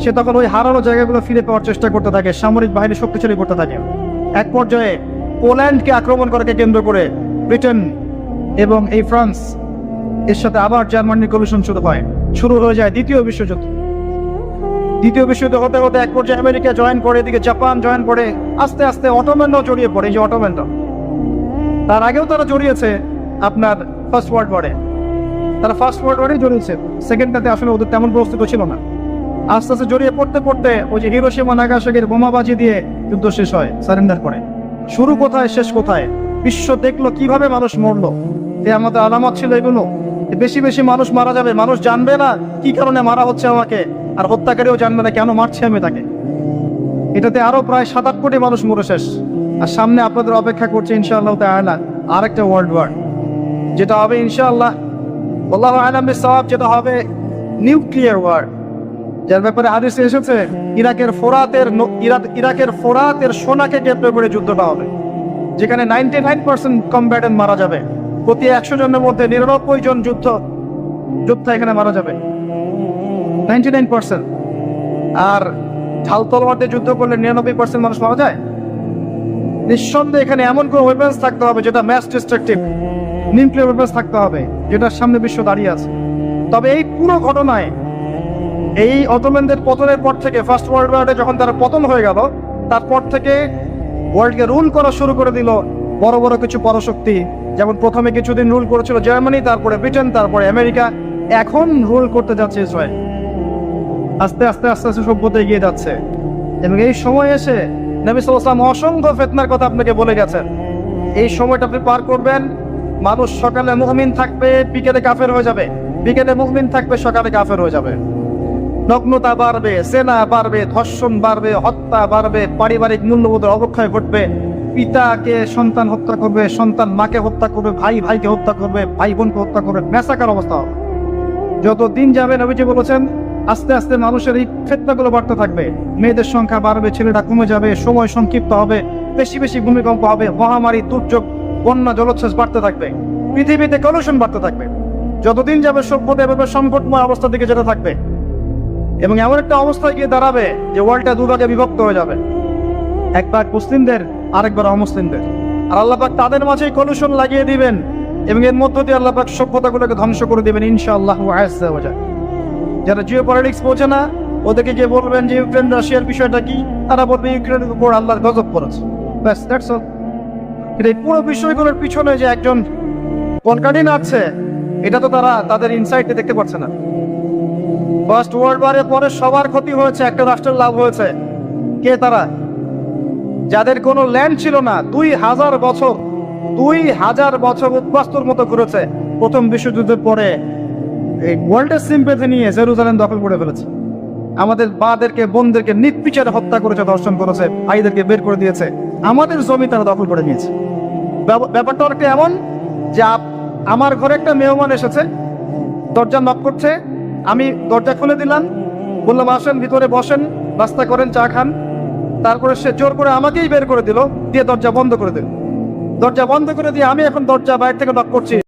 সে তখন ওই হারানো জায়গাগুলো ফিরে পাওয়ার চেষ্টা করতে থাকে, সামরিক বাহিনী শক্তিশালী করতে থাকে। এক পর্যায়ে পোল্যান্ডকে আক্রমণ করাকে কেন্দ্র করে ব্রিটেন এবং এই ফ্রান্স এর সাথে আবার জার্মানির কলিশন শুরু হয়ে যায় দ্বিতীয় বিশ্বযুদ্ধ। দ্বিতীয় বিশ্বযুদ্ধ হতে হতে এক পর্যায়ে আমেরিকা জয়েন করে, এদিকে জাপান জয়েন করে, আস্তে আস্তে অটোম্যানরাও জড়িয়ে পড়ে। এই যে অটোম্যানরা, তার আগেও তারা জড়িয়েছে আপনার ফার্স্ট ওয়ার্ল্ড ওয়ারে। তারা ফার্স্ট ওয়ার্ল্ড ওয়ারেই জড়িয়েছে, সেকেন্ডটাতে আসলে ওদের তেমন প্রস্তুত ছিল না। আস্তে আস্তে জড়িয়ে পড়তে পড়তে ওই যে হিরোশিমা নাগাসাকির বোমাবাজি দিয়ে যুদ্ধ শেষ হয়, সারেন্ডার করে। শুরু কোথায় শেষ কোথায়, বিশ্ব দেখলো কিভাবে মানুষ মরলো। আমাদের আলামত ছিল এগুলো, বেশি বেশি মানুষ মারা যাবে, মানুষ জানবে না কি কারণে মারা হচ্ছে আমাকে, আর হত্যাকারীও জানবে না কেন মারছে আমি তাকে। এটাতে আরো প্রায় 7-8 কোটি মানুষ মরে শেষ। আর সামনে আপনাদের অপেক্ষা করছে ইনশাআল্লাহ তাআলা আরেকটা ওয়ার্ল্ড ওয়ার, যেটা হবে ইনশাআল্লাহ আল্লাহু আ'লাম বিস-সাওয়াব, যেটা হবে নিউক্লিয়ার ওয়ার। যার ব্যাপারে হাদিসে এসেছে ইরাকের ফোরাতের সোনাকে কেন্দ্র করে যুদ্ধটা হবে, যেখানে 99% কমব্যাটেন্ট মারা যাবে। প্রতি 100 জনের মধ্যে 99 জন যোদ্ধা এখানে মারা যাবে, 99%। আর ঢাল তলোয়ার দিয়ে যুদ্ধ করলে 99% মানুষ মারা যায়। নিঃসন্দেহে এখানে এমন কোন ওয়েপন্স থাকতে হবে যেটা ম্যাস ডিস্ট্রাকটিভ, নিউক্লিয়ার ওয়েপন্স থাকতে হবে, যেটার সামনে বিশ্ব দাঁড়িয়ে আছে। তবে এই পুরো ঘটনায়, এই অটোম্যানদের পতনের পর থেকে, ফার্স্ট ওয়ার্ল্ড ওয়ারে যখন তারা পতন হয়ে গেল, তারপর থেকে ওয়ার্ল্ডকে রুল করা শুরু করে দিল বড় বড় কিছু পরাশক্তি। যেমন প্রথমে কিছুদিন রুল করেছিল জার্মানি, তারপরে ব্রিটেন, তারপরে আমেরিকা, এখন রুল করতে যাচ্ছে ইসরায়েল। আস্তে আস্তে আস্তে আস্তে সভ্যতা এগিয়ে যাচ্ছে। এবং এই সময় এসে নবী সাল্লাল্লাহু আলাইহি ওয়াসাল্লাম অসংখ্য ফিতনার কথা আপনাকে বলে গেছেন। এই সময়টা আপনি পার করবেন, মানুষ সকালে মুমিন থাকবে, বিকেলে কাফের হয়ে যাবে, বিকেলে মুমিন থাকবে, সকালে কাফের হয়ে যাবে। নগ্নতা বাড়বে, সেনা বাড়বে, ধর্ষণ বাড়বে, হত্যা বাড়বে, পারিবারিক মূল্যবোধের অবক্ষয় ঘটবে। পিতাকে সন্তান হত্যা করবে, সন্তান মাকে হত্যা করবে, ভাই ভাইকে হত্যা করবে, ভাই বোনকে হত্যা করবে, ম্যাসাকার অবস্থা হবে। যত দিন যাবে নবীজি বলেছেন আস্তে আস্তে মানুষের এই ফিতনাগুলো বাড়তে থাকবে। মেয়েদের সংখ্যা বাড়বে, ছেলেরা কমে যাবে, সময় সংক্ষিপ্ত হবে, বেশি বেশি ভূমিকম্প হবে, মহামারী, দুর্যোগ, বন্যা, জলোচ্ছ্বাস বাড়তে থাকবে, পৃথিবীতে কলুষণ বাড়তে থাকবে। যতদিন যাবে সভ্যতা এভাবে সংকটময় অবস্থা দিকে যেতে থাকবে, এবং এমন একটা অবস্থায় গিয়ে দাঁড়াবে যে ওয়ার্ল্ডটা দুভাগে বিভক্ত হয়ে যাবে, এক ভাগ মুসলিমদের, আরেকবার অমুসলিমদের। আর আল্লাহ পাক তাদের মাঝে কলুষণ লাগিয়ে দিবেন, এবং এর মধ্য দিয়ে আল্লাহ পাক সভ্যতাগুলোকে ধ্বংস করে দিবেন ইনশাআল্লাহ আযজা ওয়া জাল। যারা জিওপলিটিক্স বোঝে না, ওদেরকে গিয়ে বলবেন যে ইউক্রেন রাশিয়ার বিষয়টা কি, তারা বলবে ইউক্রেনের উপর আল্লাহর গজব পড়েছে, ব্যাস, দ্যাটস অল। এই পুরো বিষয়গুলোর পিছনে যে একজন কনকার্ডিন আছে, এটা তো তারা তাদের ইনসাইটে দেখতে পাচ্ছে না। ফার্স্ট ওয়ার্ল্ড ওয়ারের পরে সবার ক্ষতি হয়েছে, একটা রাষ্ট্রের লাভ হয়েছে। কে তারা? যাদের কোনো ল্যান্ড ছিল না, 2000 বছর উদ্বাস্তুর মতো ঘুরেছে। প্রথম বিশ্বযুদ্ধের পরে এই ওয়ার্ল্ডের সিম্পেথি নিয়ে জেরুজালেম দখল করে ফেলেছে। আমাদের বাদেরকে, বোনদেরকে নির্বিচারে হত্যা করেছে, ধর্ষণ করেছে, ভাইদেরকে বের করে দিয়েছে, আমাদের জমি তারা দখল করে নিয়েছে। ব্যাপারটা অনেকটা এমন যে আমার ঘরে একটা মেহমান এসেছে, দরজা নক করছে, আমি দরজা খুলে দিলাম, বললাম আসেন ভিতরে বসেন, নাস্তা করেন, চা খান। তারপরে সে জোর করে আমাকেই বের করে দিল, দিয়ে দরজা বন্ধ করে দিল। দরজা বন্ধ করে দিয়ে আমি এখন দরজা বাইরে থেকে নক করছি।